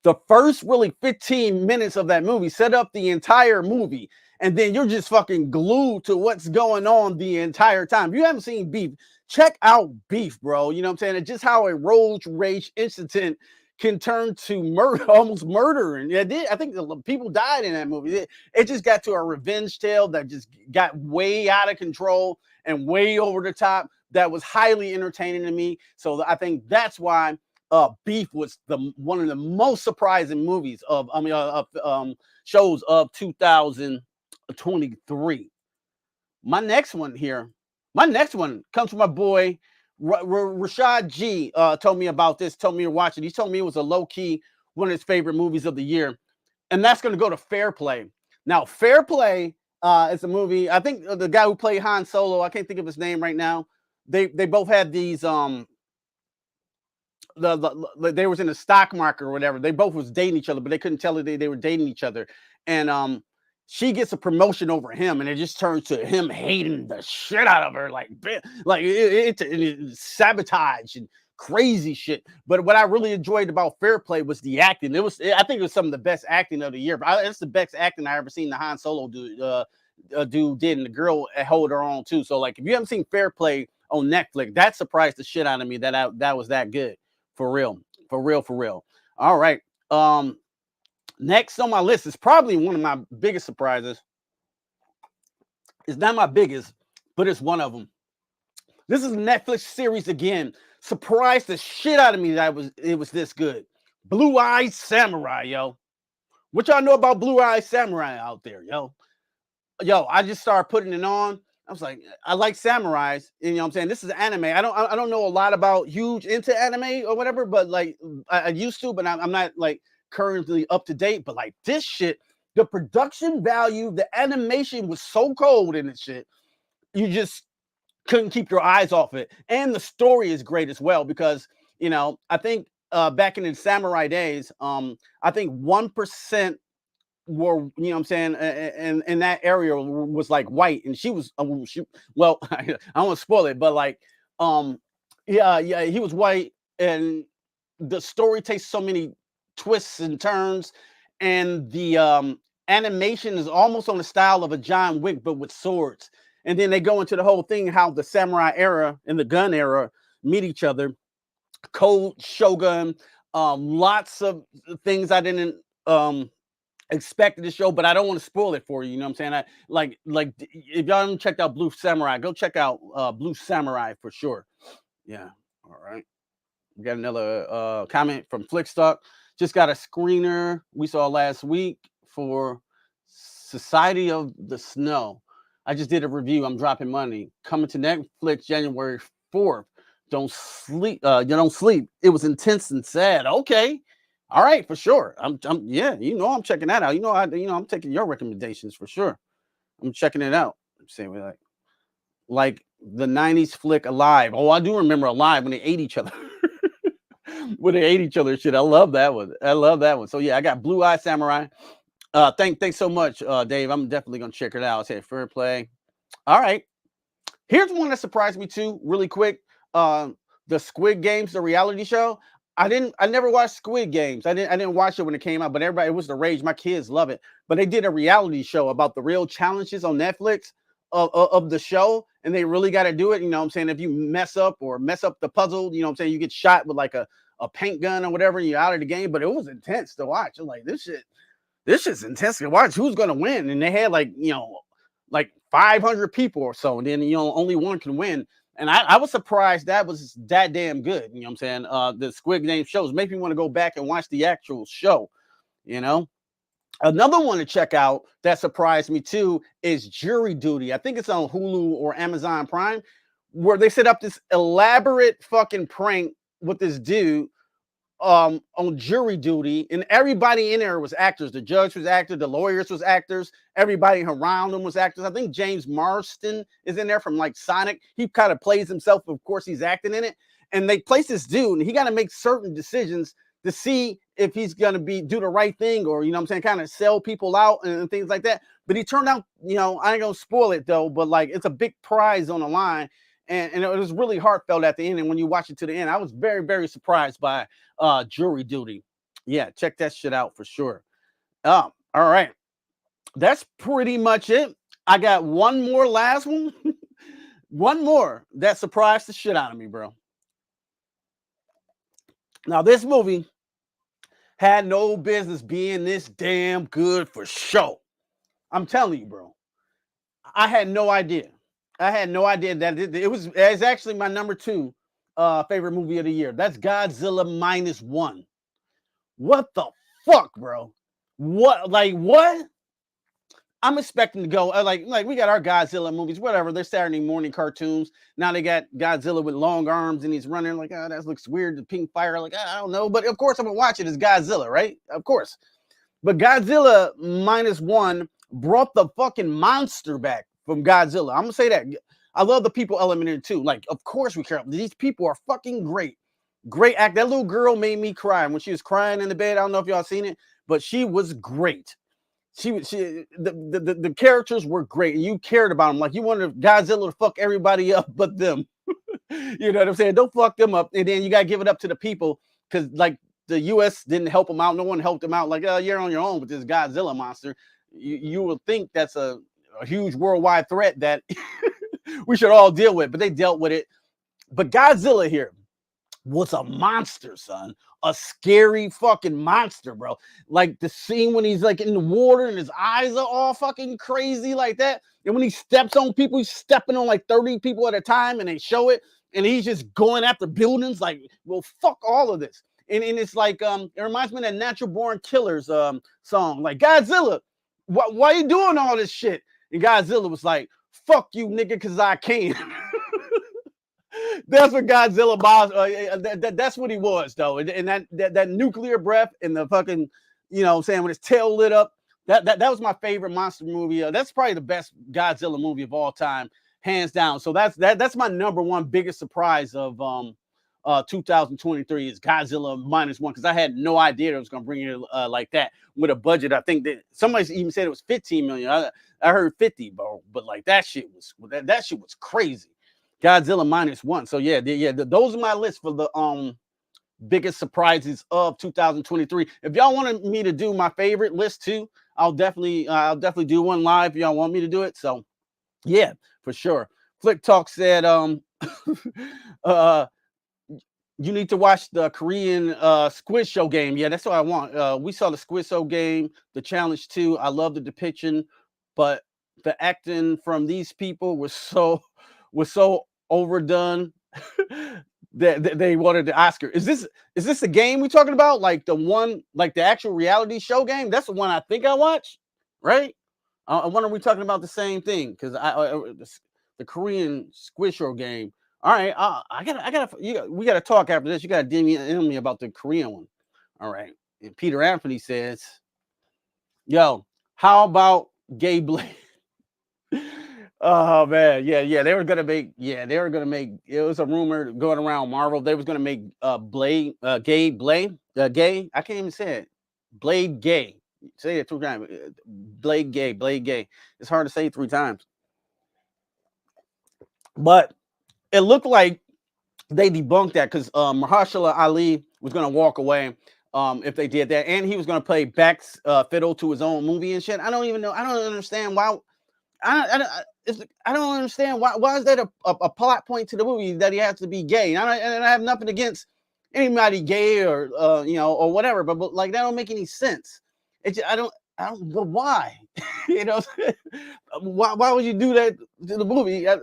[SPEAKER 1] the first really 15 minutes of that movie set up the entire movie, and then you're just fucking glued to what's going on the entire time. If you haven't seen Beef, check out Beef, bro. You know what I'm saying? It's just how a road rage incident can turn to murder, almost murder. And it did. I think people died in that movie. It just got to a revenge tale that just got way out of control and way over the top. That was highly entertaining to me. So I think that's why Beef was the one of the most surprising movies of shows of 2023. My next one here, my next one comes from my boy Rashad G. Told me about this, told me to watch it. He told me it was a low key one of his favorite movies of the year, and that's going to go to Fair Play. Now, Fair Play is a movie. I think the guy who played Han Solo, I can't think of his name right now. They both had these they was in the stock market or whatever. They both was dating each other, but they couldn't tell her they were dating each other. And she gets a promotion over him, and it just turns to him hating the shit out of her, like it sabotage and crazy shit. But what I really enjoyed about Fair Play was the acting. I think it was some of the best acting of the year. But it's the best acting I ever seen the Han Solo dude did, and the girl hold her own too. So like, if you haven't seen Fair Play on Netflix, that surprised the shit out of me that was that good. For real, for real, for real. All right. Next on my list is probably one of my biggest surprises. It's not my biggest, but it's one of them. This is a Netflix series again. Surprised the shit out of me that it was this good. Blue Eye Samurai, yo. What y'all know about Blue Eye Samurai out there, yo? Yo, I just started putting it on. I was like, I like samurais. You know what I'm saying? This is anime. I don't know a lot about huge into anime or whatever, but like I used to, but I'm not like currently up to date. But like this shit, the production value, the animation was so cold in this shit. You just couldn't keep your eyes off it. And the story is great as well, because I think back in the samurai days, I think 1% were, what I'm saying, and in that area was like white, and she was well, I don't want to spoil it, but like yeah, he was white, and the story takes so many twists and turns, and the animation is almost on the style of a John Wick but with swords. And then they go into the whole thing how the samurai era and the gun era meet each other. Code Shogun, lots of things I didn't expected to show, but I don't want to spoil it for you. You know what I'm saying? I like if y'all haven't checked out Blue Samurai, go check out Blue Samurai for sure. Yeah. All right. We got another comment from Flickstock. Just got a screener we saw last week for Society of the Snow. I just did a review. I'm dropping money. Coming to Netflix January 4th. Don't sleep. You don't sleep. It was intense and sad. Okay. All right, for sure. I'm yeah, I'm checking that out. I'm taking your recommendations for sure. I'm checking it out. I'm saying like the 90s flick Alive. Oh, I do remember Alive when they ate each other. When they ate each other shit. I love that one. I love that one. So yeah, I got Blue Eye Samurai. Thanks so much, Dave. I'm definitely gonna check it out. I said Fair Play. All right. Here's one that surprised me too, really quick. The Squid Games, the reality show. I never watched Squid Games. I didn't watch it when it came out, but everybody, it was the rage. My kids love it. But they did a reality show about the real challenges on Netflix of the show, and they really got to do it. You know what I'm saying? If you mess up the puzzle, you know what I'm saying, you get shot with like a paint gun or whatever, and you're out of the game. But it was intense to watch. I'm like, this shit's intense to watch. Who's gonna win? And they had like 500 people or so, and then only one can win. And I was surprised that was that damn good. You know what I'm saying? The Squid Game shows make me want to go back and watch the actual show. Another one to check out that surprised me too is Jury Duty. I think it's on Hulu or Amazon Prime, where they set up this elaborate fucking prank with this dude on jury duty, and everybody in there was actors. The judge was actor, the lawyers was actors, everybody around them was actors. I think James Marston is in there from like Sonic. He kind of plays himself, of course he's acting in it, and they place this dude, and he got to make certain decisions to see if he's gonna do the right thing, or what I'm saying, kind of sell people out and things like that. But he turned out, I ain't gonna spoil it though, but like it's a big prize on the line. And it was really heartfelt at the end. And when you watch it to the end, I was very, very surprised by Jury Duty. Yeah, check that shit out for sure. All right. That's pretty much it. I got one more last one. One more that surprised the shit out of me, bro. Now, this movie Had no business being this damn good for sure. I'm telling you, bro. I had no idea. I had no idea that it's actually my number two favorite movie of the year. That's Godzilla minus one. What the fuck, bro? What? I'm expecting to go like we got our Godzilla movies, whatever. They're Saturday morning cartoons. Now they got Godzilla with long arms and he's running like, oh, that looks weird. The pink fire, like I don't know, but of course I'm gonna watch it. It's Godzilla, right? Of course. But Godzilla minus one brought the fucking monster back from Godzilla. I'm gonna say that. I love the people element in it too. Like, of course we care. These people are fucking great. Great act. That little girl made me cry when she was crying in the bed. I don't know if y'all seen it, but she was great. The characters were great, and you cared about them. Like you wanted Godzilla to fuck everybody up but them. You know what I'm saying? Don't fuck them up, and then you gotta give it up to the people because like the U.S. didn't help them out. No one helped them out. Like, oh, you're on your own with this Godzilla monster. You will think that's a huge worldwide threat that we should all deal with, but they dealt with it. But Godzilla here was a monster, son. A scary fucking monster, bro. Like the scene when he's like in the water and his eyes are all fucking crazy like that. And when he steps on people, he's stepping on like 30 people at a time and they show it. And he's just going after buildings like, well, fuck all of this. And it's like, it reminds me of that Natural Born Killers song. Like, Godzilla, why you doing all this shit? And Godzilla was like, fuck you, nigga, because I can. That's what Godzilla that's what he was, though. And that nuclear breath and the fucking, you know what I'm saying, when his tail lit up, that was my favorite monster movie. That's probably the best Godzilla movie of all time, hands down. So that's my number one biggest surprise of 2023 is Godzilla minus one, because I had no idea it was gonna bring it like that with a budget. I think that somebody even said it was 15 million. I heard 50, bro, but like that shit was crazy. Godzilla minus one. So those are my list for the biggest surprises of 2023. If y'all wanted me to do my favorite list too, I'll definitely do one live if y'all want me to do it. So yeah, for sure. Flick Talk said you need to watch the Korean Squid Show game. Yeah, that's what I want. We saw the Squid Show game, the challenge too. I love the depiction, but the acting from these people was so overdone that they wanted the Oscar. Is this the game we talking about? Like the one, like the actual reality show game? That's the one I think I watched, right? I wonder, we talking about the same thing? Because the Korean Squid Show game. All right, we gotta talk after this. You gotta DM me about the Korean one. All right. And Peter Anthony says, "Yo, how about Gay Blade?" Oh man, yeah. They were gonna make. It was a rumor going around Marvel. They was gonna make Blade, Gay Blade, gay. I can't even say it. Blade Gay. Say it 3 times. Blade Gay, Blade Gay. It's hard to say 3 times. But it looked like they debunked that because Mahershala Ali was going to walk away if they did that, and he was going to play back fiddle to his own movie and shit. I don't even know. I don't understand why. I don't understand why is that a plot point to the movie that he has to be gay? And I have nothing against anybody gay or or whatever, but like that don't make any sense. I don't. But why? Why would you do that to the movie? I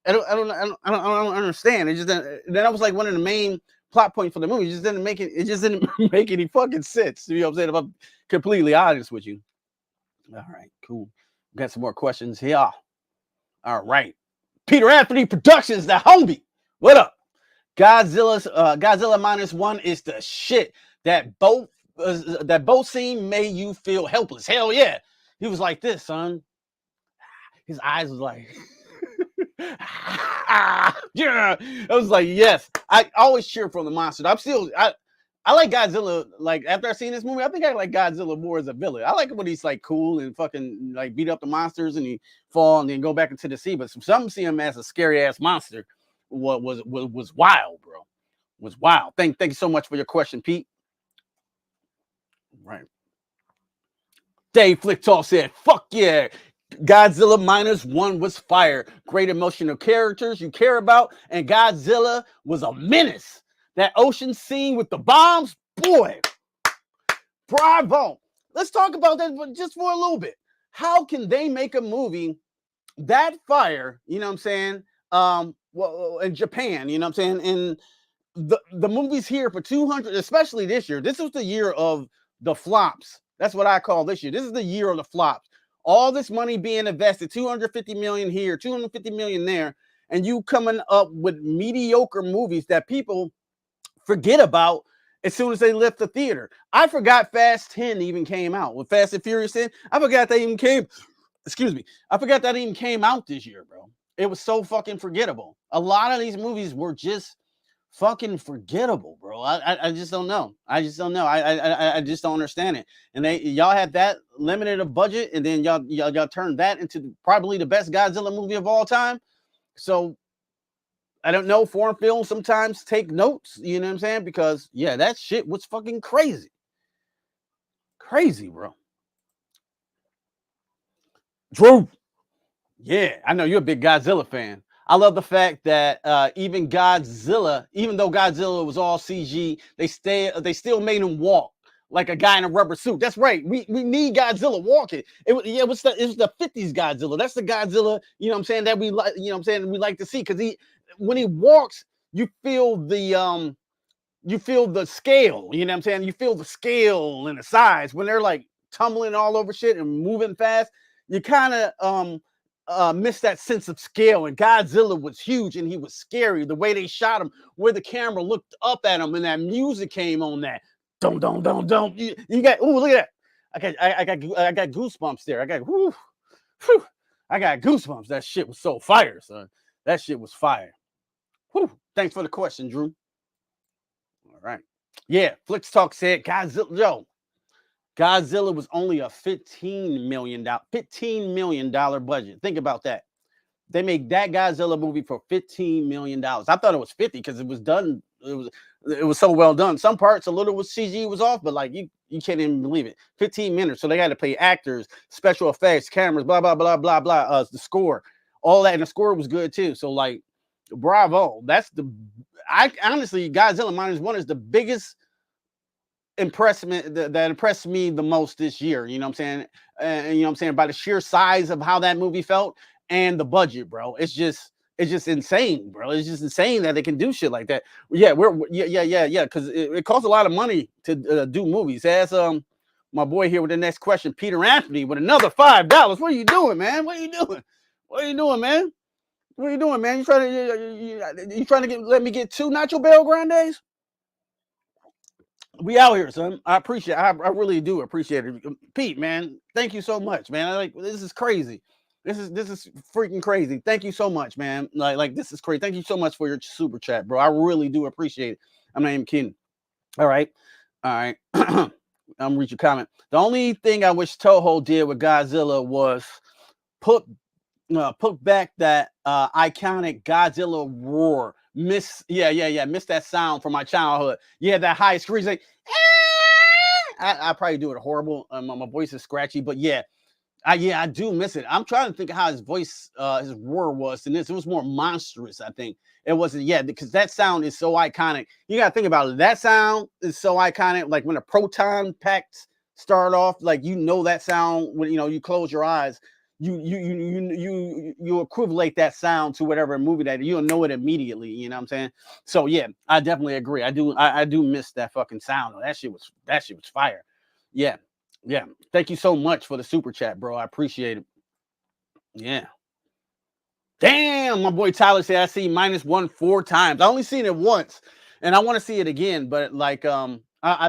[SPEAKER 1] don't understand. It just that was like one of the main plot points for the movie. It just didn't make it. It just didn't make any fucking sense. You know what I'm saying? If I'm completely honest with you. All right, cool. Got some more questions here. All right, Peter Anthony Productions, the homie. What up? Godzilla minus one is the shit. That boat scene made you feel helpless. Hell yeah. He was like this, son. His eyes was like. Yeah, I was like, yes. I always cheer for the monster. I like Godzilla. Like after I seen this movie, I think I like Godzilla more as a villain. I like it when he's like cool and fucking like beat up the monsters and he fall and then go back into the sea. But some see him as a scary ass monster. Was wild, bro. Was wild. Thank you so much for your question, Pete. Right. Dave Flick Talk said, "Fuck yeah." Godzilla minus one was fire. Great emotional characters you care about, and Godzilla was a menace. That ocean scene with the bombs, boy, Bravo. Let's talk about that just for a little bit. How can they make a movie that fire, you know what I'm saying? Well, in Japan, you know what I'm saying? And the movies here for 200, especially this year. This was the year of the flops. That's what I call this year. This is the year of the flops. All this money being invested, 250 million here, 250 million there, and you coming up with mediocre movies that people forget about as soon as they left the theater. I forgot Fast 10 even came out. With Fast and Furious 10, I forgot they even came. Excuse me. I forgot that even came out this year, bro. It was so fucking forgettable. A lot of these movies were just fucking forgettable, bro. I just don't know. I just don't know. I just don't understand it. And y'all had that limited a budget, and then y'all turned that into probably the best Godzilla movie of all time. So I don't know. Foreign films sometimes take notes. You know what I'm saying? Because yeah, that shit was fucking crazy, crazy, bro. Drew. Yeah, I know you're a big Godzilla fan. I love the fact that even Godzilla, even though Godzilla was all CG, they still made him walk like a guy in a rubber suit. That's right. We need Godzilla walking. It was the 50s Godzilla. That's the Godzilla, you know what I'm saying, that we like, you know what I'm saying, we like to see, because when he walks, you feel the scale, you know what I'm saying? You feel the scale and the size when they're like tumbling all over shit and moving fast. You kind of miss that sense of scale. And Godzilla was huge and he was scary. The way they shot him, where the camera looked up at him, and that music came on, that dum dum dum dum. You got, oh, look at that. I got goosebumps there. Whew, I got goosebumps. That shit was so fire, son. That shit was fire. Whew. Thanks for the question, Drew. All right. Yeah, Flix Talk said Godzilla was only a $15 million budget. Think about that. They made that Godzilla movie for $15 million. I thought it was 50 because it was done. It was so well done. Some parts a little was CG was off, but like you can't even believe it. 15 minutes. So they had to pay actors, special effects, cameras, blah blah blah blah blah. The score, all that, and the score was good too. So like, bravo. I honestly, Godzilla -1 is the biggest impressment that impressed me the most this year. You know what I'm saying? And you know what I'm saying, by the sheer size of how that movie felt and the budget, bro. It's just insane, bro. It's just insane that they can do shit like that. Yeah, yeah. Because it costs a lot of money to do movies. As my boy here with the next question, Peter Anthony, with another $5. What are you doing, man? What are you doing? What are you doing, man? What are you doing, man? You trying to let me get 2 Nacho Bell Grandes? We out here, son. I appreciate. I really do appreciate it, Pete. Man, thank you so much, man. This is crazy. This is freaking crazy. Thank you so much, man. Like this is crazy. Thank you so much for your super chat, bro. I really do appreciate it. I'm not even kidding. All right. I'm read your comment. The only thing I wish Toho did with Godzilla was put back that iconic Godzilla roar. Miss that sound from my childhood. Yeah, that high screech, like I probably do it horrible. My voice is scratchy, but yeah, I do miss it. I'm trying to think of how his voice, his roar was in this. It was more monstrous, I think. It wasn't, because that sound is so iconic. You gotta think about it. That sound is so iconic. Like when the proton packs start off, like that sound when you close your eyes. You equivalent that sound to whatever movie that you'll know it immediately. You know what I'm saying? So yeah, I definitely agree. I do miss that fucking sound. That shit was fire. Yeah. Thank you so much for the super chat, bro. I appreciate it. Yeah. Damn, my boy Tyler said I see -1 4 times. I only seen it once, and I want to see it again. But like, I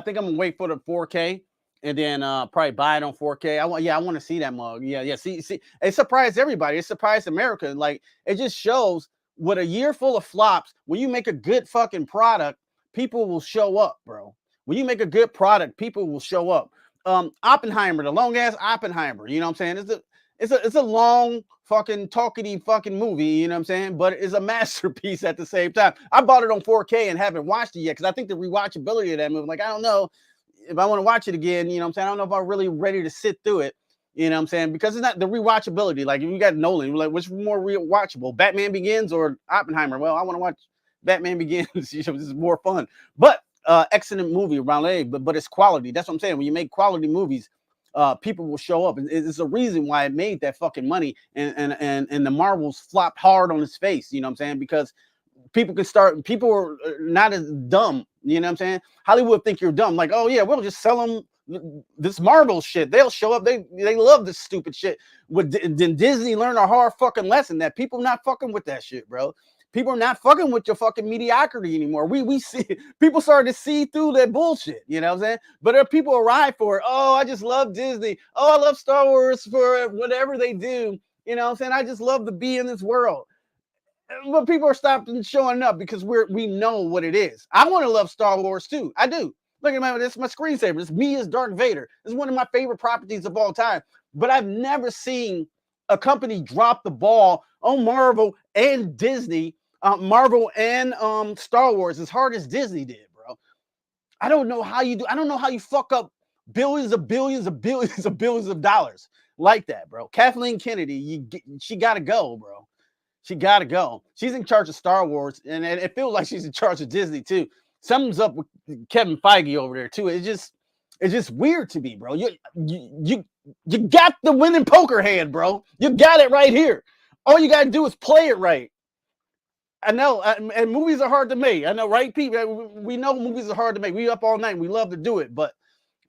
[SPEAKER 1] think I'm gonna wait for the 4K. And then probably buy it on 4K. I want to see that mug. Yeah. See, it surprised everybody. It surprised America. Like, it just shows, with a year full of flops, when you make a good fucking product, people will show up, bro. When you make a good product, people will show up. Oppenheimer, the long ass Oppenheimer. You know what I'm saying? It's a long fucking talkity fucking movie. You know what I'm saying? But it's a masterpiece at the same time. I bought it on 4K and haven't watched it yet because I think the rewatchability of that movie, like, I don't know if I want to watch it again. You know what I'm saying? I don't know if I'm really ready to sit through it. You know what I'm saying? Because it's not the rewatchability. Like, if you got Nolan, like, which more rewatchable, Batman Begins or Oppenheimer? Well, I want to watch Batman Begins. This is more fun. But excellent movie around A, but it's quality. That's what I'm saying. When you make quality movies, people will show up. And it's a reason why it made that fucking money. And the Marvels flopped hard on its face. You know what I'm saying? Because people are not as dumb. You know what I'm saying? Hollywood think you're dumb. Like, oh yeah, we'll just sell them this Marvel shit. They'll show up. They love this stupid shit. Then Disney learned a hard fucking lesson that people not fucking with that shit, bro. People are not fucking with your fucking mediocrity anymore. We see people started to see through that bullshit. You know what I'm saying? But there are people arrive for it. Oh, I just love Disney. Oh, I love Star Wars for whatever they do. You know what I'm saying? I just love to be in this world. But people are stopping showing up because we know what it is. I want to love Star Wars too. I do. Look at my, this is my screensaver. It's me as Darth Vader. This is one of my favorite properties of all time. But I've never seen a company drop the ball on Marvel and Disney, Marvel and Star Wars as hard as Disney did, bro. I don't know how you do. I don't know how you fuck up billions of dollars like that, bro. Kathleen Kennedy, she got to go, bro. She got to go. She's in charge of Star Wars, and it feels like she's in charge of Disney too. Something's up with Kevin Feige over there too. It's just weird to me, bro. You got the winning poker hand, bro. You got it right here. All you got to do is play it right. I know, and movies are hard to make. I know, right, people? We know movies are hard to make. We up all night. We love to do it, but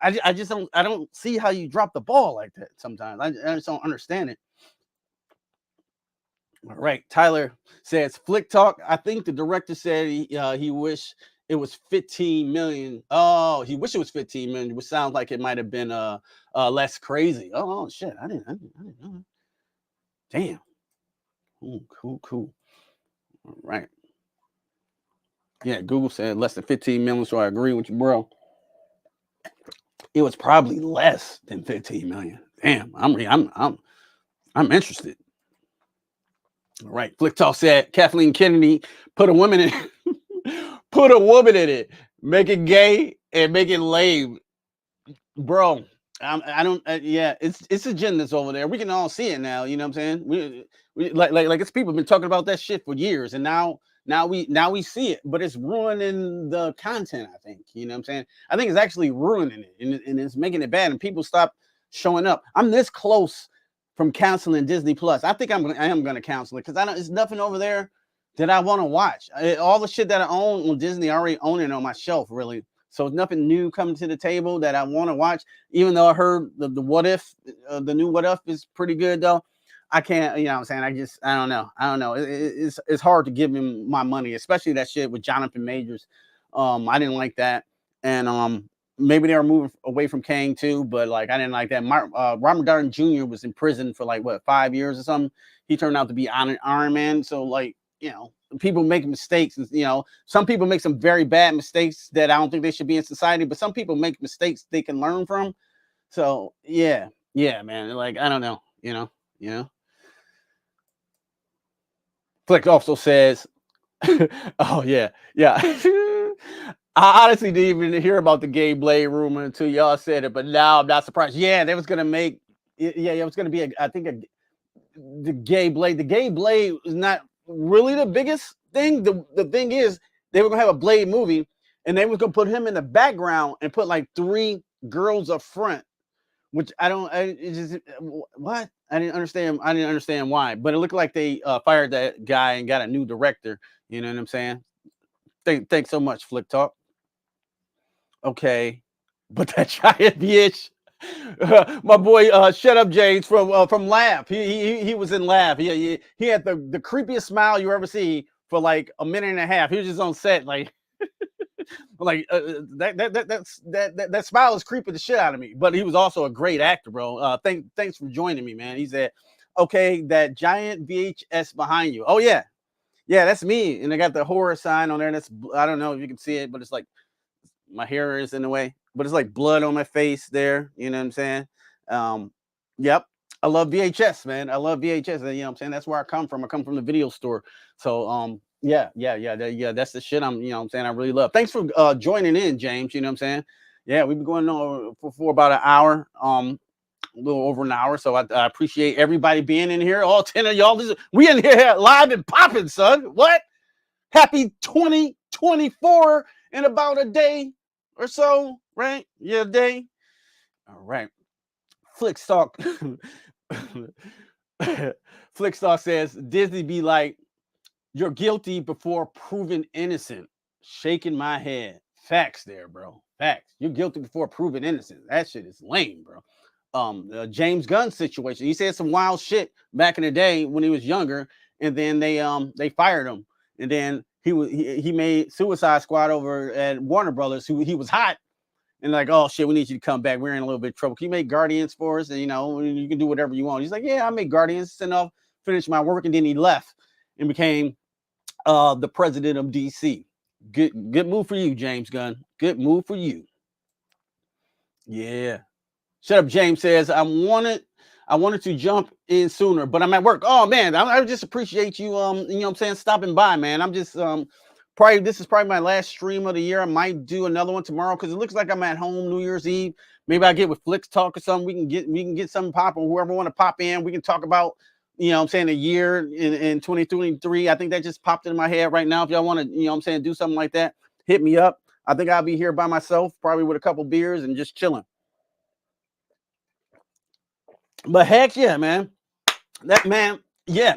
[SPEAKER 1] I just don't see how you drop the ball like that sometimes. I just don't understand it. All right, Tyler says Flick Talk. I think the director said he wished it was 15 million. Oh, he wished it was 15 million, which sounds like it might have been less crazy. Oh shit, I didn't know. Damn. Cool. All right. Yeah, Google said less than 15 million, so I agree with you, bro. It was probably less than 15 million. Damn, I'm interested. All right, Flick Talk said Kathleen Kennedy put a woman in it, make it gay and make it lame, bro. I don't. Yeah, it's agendas over there. We can all see it now. You know what I'm saying? We like it's people have been talking about that shit for years, and now we see it, but it's ruining the content. I think, you know what I'm saying? I think it's actually ruining it, and it's making it bad, and people stop showing up. I'm this close from canceling Disney Plus. I think I am going to cancel it because there's nothing over there that I want to watch. All the shit that I own on Disney, I already own it on my shelf, really. So it's nothing new coming to the table that I want to watch. Even though I heard the What If, the new What If is pretty good though. I can't, you know what I'm saying? I don't know. It's hard to give him my money, especially that shit with Jonathan Majors. I didn't like that. And maybe they were moving away from Kang too, but like I didn't like that. Robert Downey Jr. was in prison for like 5 years or something. He turned out to be Iron Man. So like, you know, people make mistakes, and you know, some people make some very bad mistakes that I don't think they should be in society, but some people make mistakes they can learn from. So yeah, man. Like I don't know, you know. Flick also says, oh yeah. I honestly didn't even hear about the gay Blade rumor until y'all said it, but now I'm not surprised. Yeah, they was gonna make. Yeah, it was gonna be the gay Blade. The gay Blade is not really the biggest thing. The thing is, they were gonna have a Blade movie, and they were gonna put him in the background and put like 3 girls up front, which what? I didn't understand why, but it looked like they fired that guy and got a new director. You know what I'm saying? Thanks so much, Flick Talk. Okay, but that giant bitch. My boy, shut up, James from Laugh. He was in Laugh. He had the creepiest smile you ever see for like a minute and a half. He was just on set, like, that smile is creeping the shit out of me. But he was also a great actor, bro. Thanks for joining me, man. He said, okay, that giant VHS behind you. Oh yeah, that's me. And I got the horror sign on there. And I don't know if you can see it, but it's like my hair is in the way, but it's like blood on my face there. You know what I'm saying? Yep. I love VHS, man. I love VHS. You know what I'm saying? That's where I come from. I come from the video store. So, yeah. That's the shit you know what I'm saying? I really love. Thanks for joining in, James. You know what I'm saying? Yeah, we've been going on for about an hour, a little over an hour. So I appreciate everybody being in here. All 10 of y'all. We in here live and popping, son. What? Happy 2024 in about a day or so, right? Yeah, a day. All right. Flickstock. Flickstock says Disney be like, you're guilty before proven innocent. Shaking my head. Facts there, bro. Facts. You're guilty before proven innocent. That shit is lame, bro. James Gunn situation. He said some wild shit back in the day when he was younger, and then they fired him. And then he made Suicide Squad over at Warner Brothers, who he was hot, and like, oh shit, we need you to come back. We're in a little bit of trouble. Can you make Guardians for us? And you can do whatever you want. He's like, yeah, I make Guardians, send off, finish my work, and then he left and became the president of DC. Good move for you, James Gunn. Good move for you. Yeah. Shut up, James says, I wanted to jump in sooner, but I'm at work. Oh man, I just appreciate you you know what I'm saying, stopping by, man. I'm just probably this is probably my last stream of the year. I might do another one tomorrow because it looks like I'm at home New Year's Eve. Maybe I get with Flicks Talk or something. We can get something popping. Whoever want to pop in, we can talk about, you know what I'm saying, a year in 2023. I think that just popped in my head right now. If y'all want to, you know what I'm saying, do something like that, hit me up. I think I'll be here by myself, probably with a couple beers and just chilling. But heck yeah, man. That man, yeah.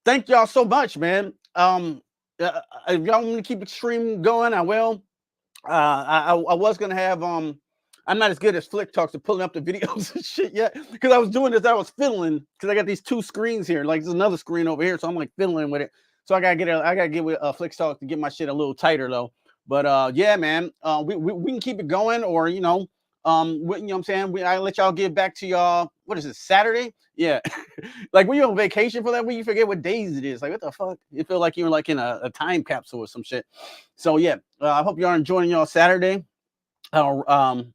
[SPEAKER 1] Thank y'all so much, man. If y'all want me to keep extreme going, I will. I was gonna have I'm not as good as Flick Talks at pulling up the videos and shit yet because I was doing this. I was fiddling because I got these two screens here. Like there's another screen over here, so I'm like fiddling with it. So I gotta get with Flick Talks to get my shit a little tighter though. But yeah, man, we can keep it going, or you know what I'm saying. I let y'all get back to y'all. What is it? Saturday? Yeah. Like when you're on vacation for that week, you forget what days it is. Like what the fuck? You feel like you're like in a time capsule or some shit. So yeah, I hope y'all enjoying y'all Saturday. I'll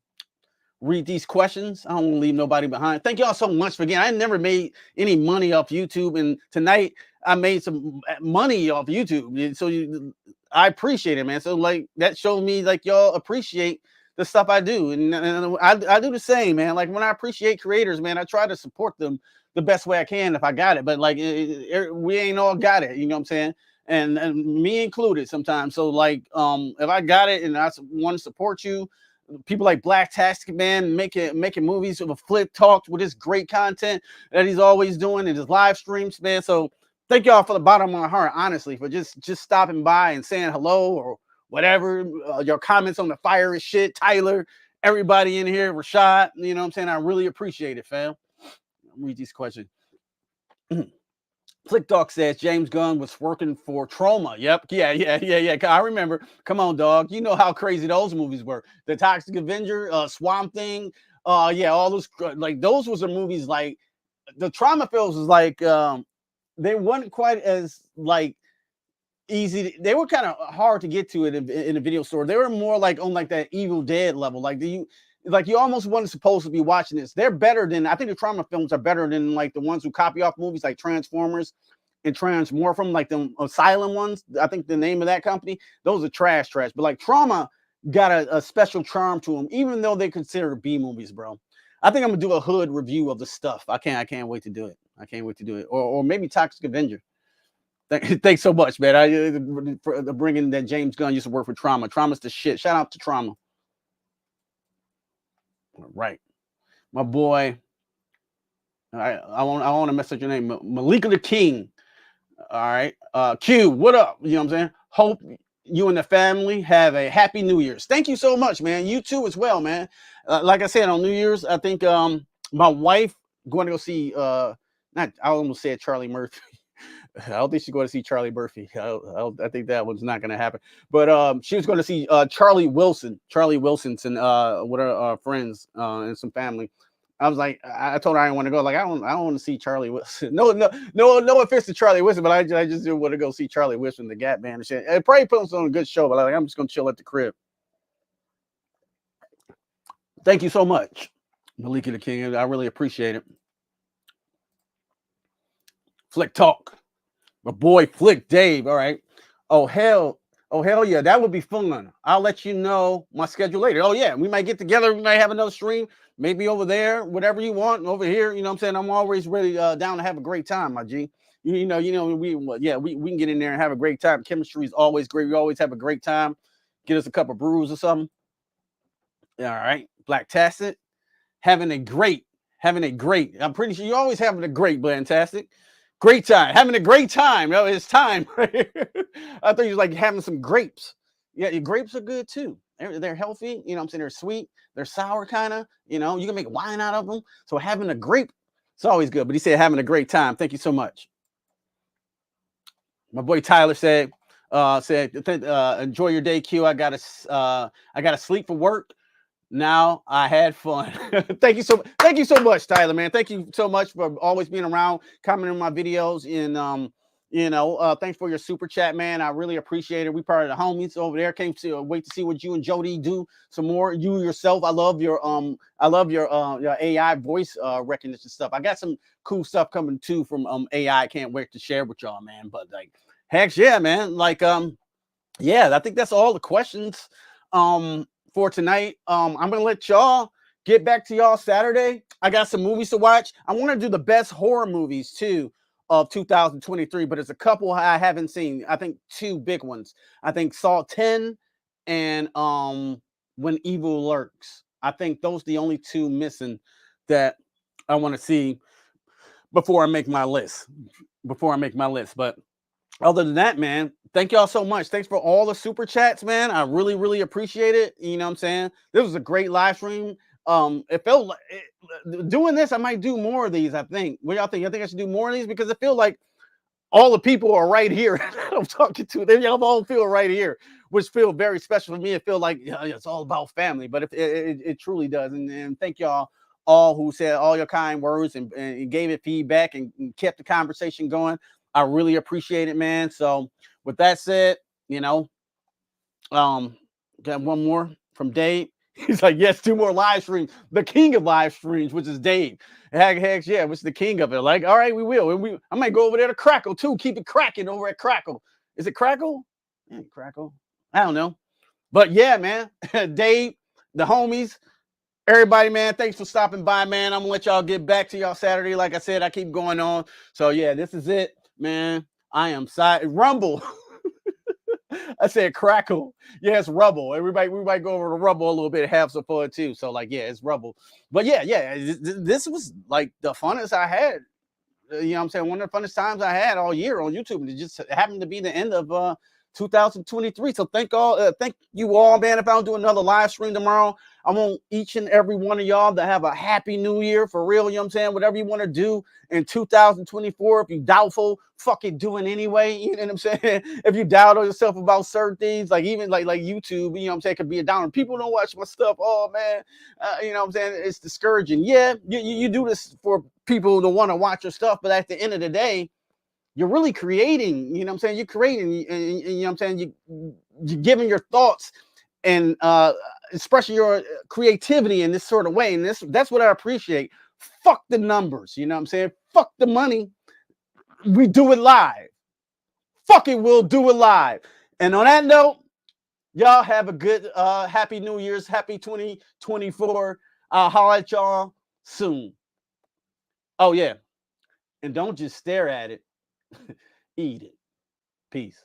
[SPEAKER 1] read these questions. I don't want to leave nobody behind. Thank y'all so much for again. I never made any money off YouTube, and tonight I made some money off YouTube. So I appreciate it, man. So like that showed me like y'all appreciate the stuff I do, and I do the same, man. Like when I appreciate creators, man, I try to support them the best way I can if I got it. But like we ain't all got it, you know what I'm saying? And me included sometimes. So like if I got it and I want to support you, people like Black Tastic Man making movies with a Flip Talk with his great content that he's always doing in his live streams, man. So thank y'all for the bottom of my heart, honestly, for just stopping by and saying hello or whatever. Your comments on the fire and shit, Tyler, everybody in here, Rashad, you know what I'm saying? I really appreciate it, fam. I'll read these questions. Flick Dog says James Gunn was working for Trauma. Yep. Yeah. I remember. Come on, dog. You know how crazy those movies were. The Toxic Avenger, Swamp Thing. Yeah, all those like those was the movies like the Trauma films was like they weren't quite as like easy. They were kind of hard to get to in a video store. They were more like on like that Evil Dead level. Like you almost wasn't supposed to be watching this. They're better than I think the Trauma films are better than like the ones who copy off movies like Transformers and Transmorph, like the Asylum ones. I think the name of that company. Those are trash. But like Trauma got a special charm to them, even though they consider B movies, bro. I think I'm gonna do a hood review of the stuff. I can't wait to do it. I can't wait to do it. Or maybe Toxic Avenger. Thanks so much, man. For bringing that James Gunn used to work for Trauma. Trauma's the shit. Shout out to Trauma. All right, my boy. I want to message your name, Malika the King. All right, Q. What up? You know what I'm saying? Hope you and the family have a happy New Year's. Thank you so much, man. You too as well, man. Like I said on New Year's, I think my wife going to go see not I almost said Charlie Murphy. I don't think she's going to see Charlie Murphy. I think that one's not going to happen. But she was going to see Charlie Wilson. Charlie Wilson's and with her friends and some family. I was like, I told her I didn't want to go. Like, I don't want to see Charlie Wilson. No offense to Charlie Wilson, but I just didn't want to go see Charlie Wilson, the Gap Band and shit. It probably put on a good show, but I'm just gonna chill at the crib. Thank you so much, Malika the King. I really appreciate it. Flick Talk. My boy Flick Dave. All right. Oh hell yeah, that would be fun. I'll let you know my schedule later. Oh yeah, we might get together. We might have another stream. Maybe over there, whatever you want. Over here, you know what I'm saying? I'm always really down to have a great time, my G. We can get in there and have a great time. Chemistry is always great. We always have a great time. Get us a couple brews or something. All right, Black Tacit, having a great, having a great. I'm pretty sure you're always having a great, Fantastic. Great time, having a great time. Yo, it's time. I thought you was like having some grapes. Yeah, your grapes are good too. They're healthy. You know what I'm saying? They're sweet. They're sour, kind of. You know, you can make wine out of them. So having a grape, it's always good. But he said having a great time. Thank you so much. My boy Tyler said enjoy your day, Q. I gotta sleep for work. Now I had fun. Thank you so much, Tyler, man. Thank you so much for always being around, commenting on my videos, and thanks for your super chat, man. I really appreciate it. We part of the homies over there. Came to wait to see what you and Jody do some more. You yourself, I love your AI voice recognition stuff. I got some cool stuff coming too from AI. I can't wait to share with y'all, man. But like, heck yeah, man. Like yeah, I think that's all the questions for tonight. I'm gonna let y'all get back to y'all Saturday. I got some movies to watch. I want to do the best horror movies too of 2023, but it's a couple I haven't seen. I think two big ones. I think Saw 10 and When Evil Lurks. I think those are the only two missing that I want to see before I make my list. But other than that, man, thank y'all so much. Thanks for all the super chats, man. I really, really appreciate it. You know what I'm saying? This was a great live stream. It felt like doing this, I might do more of these. I think. What y'all think? I think I should do more of these because I feel like all the people are right here. I'm talking to them. Y'all all feel right here, which feel very special for me. It feel like it's all about family, but it truly does. And thank y'all all who said all your kind words and gave it feedback and kept the conversation going. I really appreciate it, man. So with that said, you know, got one more from Dave. He's like, yes, two more live streams. The king of live streams, which is Dave. Heck yeah, which is the king of it. Like, all right, we will. And I might go over there to Crackle too. Keep it cracking over at Crackle. Is it Crackle? Yeah, Crackle. I don't know. But yeah, man. Dave, the homies, everybody, man, thanks for stopping by, man. I'm gonna let y'all get back to y'all Saturday. Like I said, I keep going on. So yeah, this is it, man. I am Rumble. I said Crackle. Yeah, it's Rubble. Everybody, we might go over to Rubble a little bit, have some fun too. So like, yeah, it's Rubble. But yeah, this was like the funnest I had. You know what I'm saying? One of the funnest times I had all year on YouTube. And it just happened to be the end of 2023. So thank you all, man. If I don't do another live stream tomorrow, I want each and every one of y'all to have a happy new year for real. You know what I'm saying? Whatever you want to do in 2024, if you doubtful, fucking do it anyway. You know what I'm saying? If you doubt yourself about certain things, like even like YouTube, you know what I'm saying, could be a downer. People don't watch my stuff. Oh man, you know what I'm saying? It's discouraging. Yeah, you do this for people to want to watch your stuff, but at the end of the day, you're really creating, you know what I'm saying? You're creating, and you know what I'm saying? You're giving your thoughts and expressing your creativity in this sort of way. And that's what I appreciate. Fuck the numbers, you know what I'm saying? Fuck the money. We do it live. Fuck it, we'll do it live. And on that note, y'all have a good happy New Year's, happy 2024. I'll holler at y'all soon. Oh yeah. And don't just stare at it. Eat it. Peace.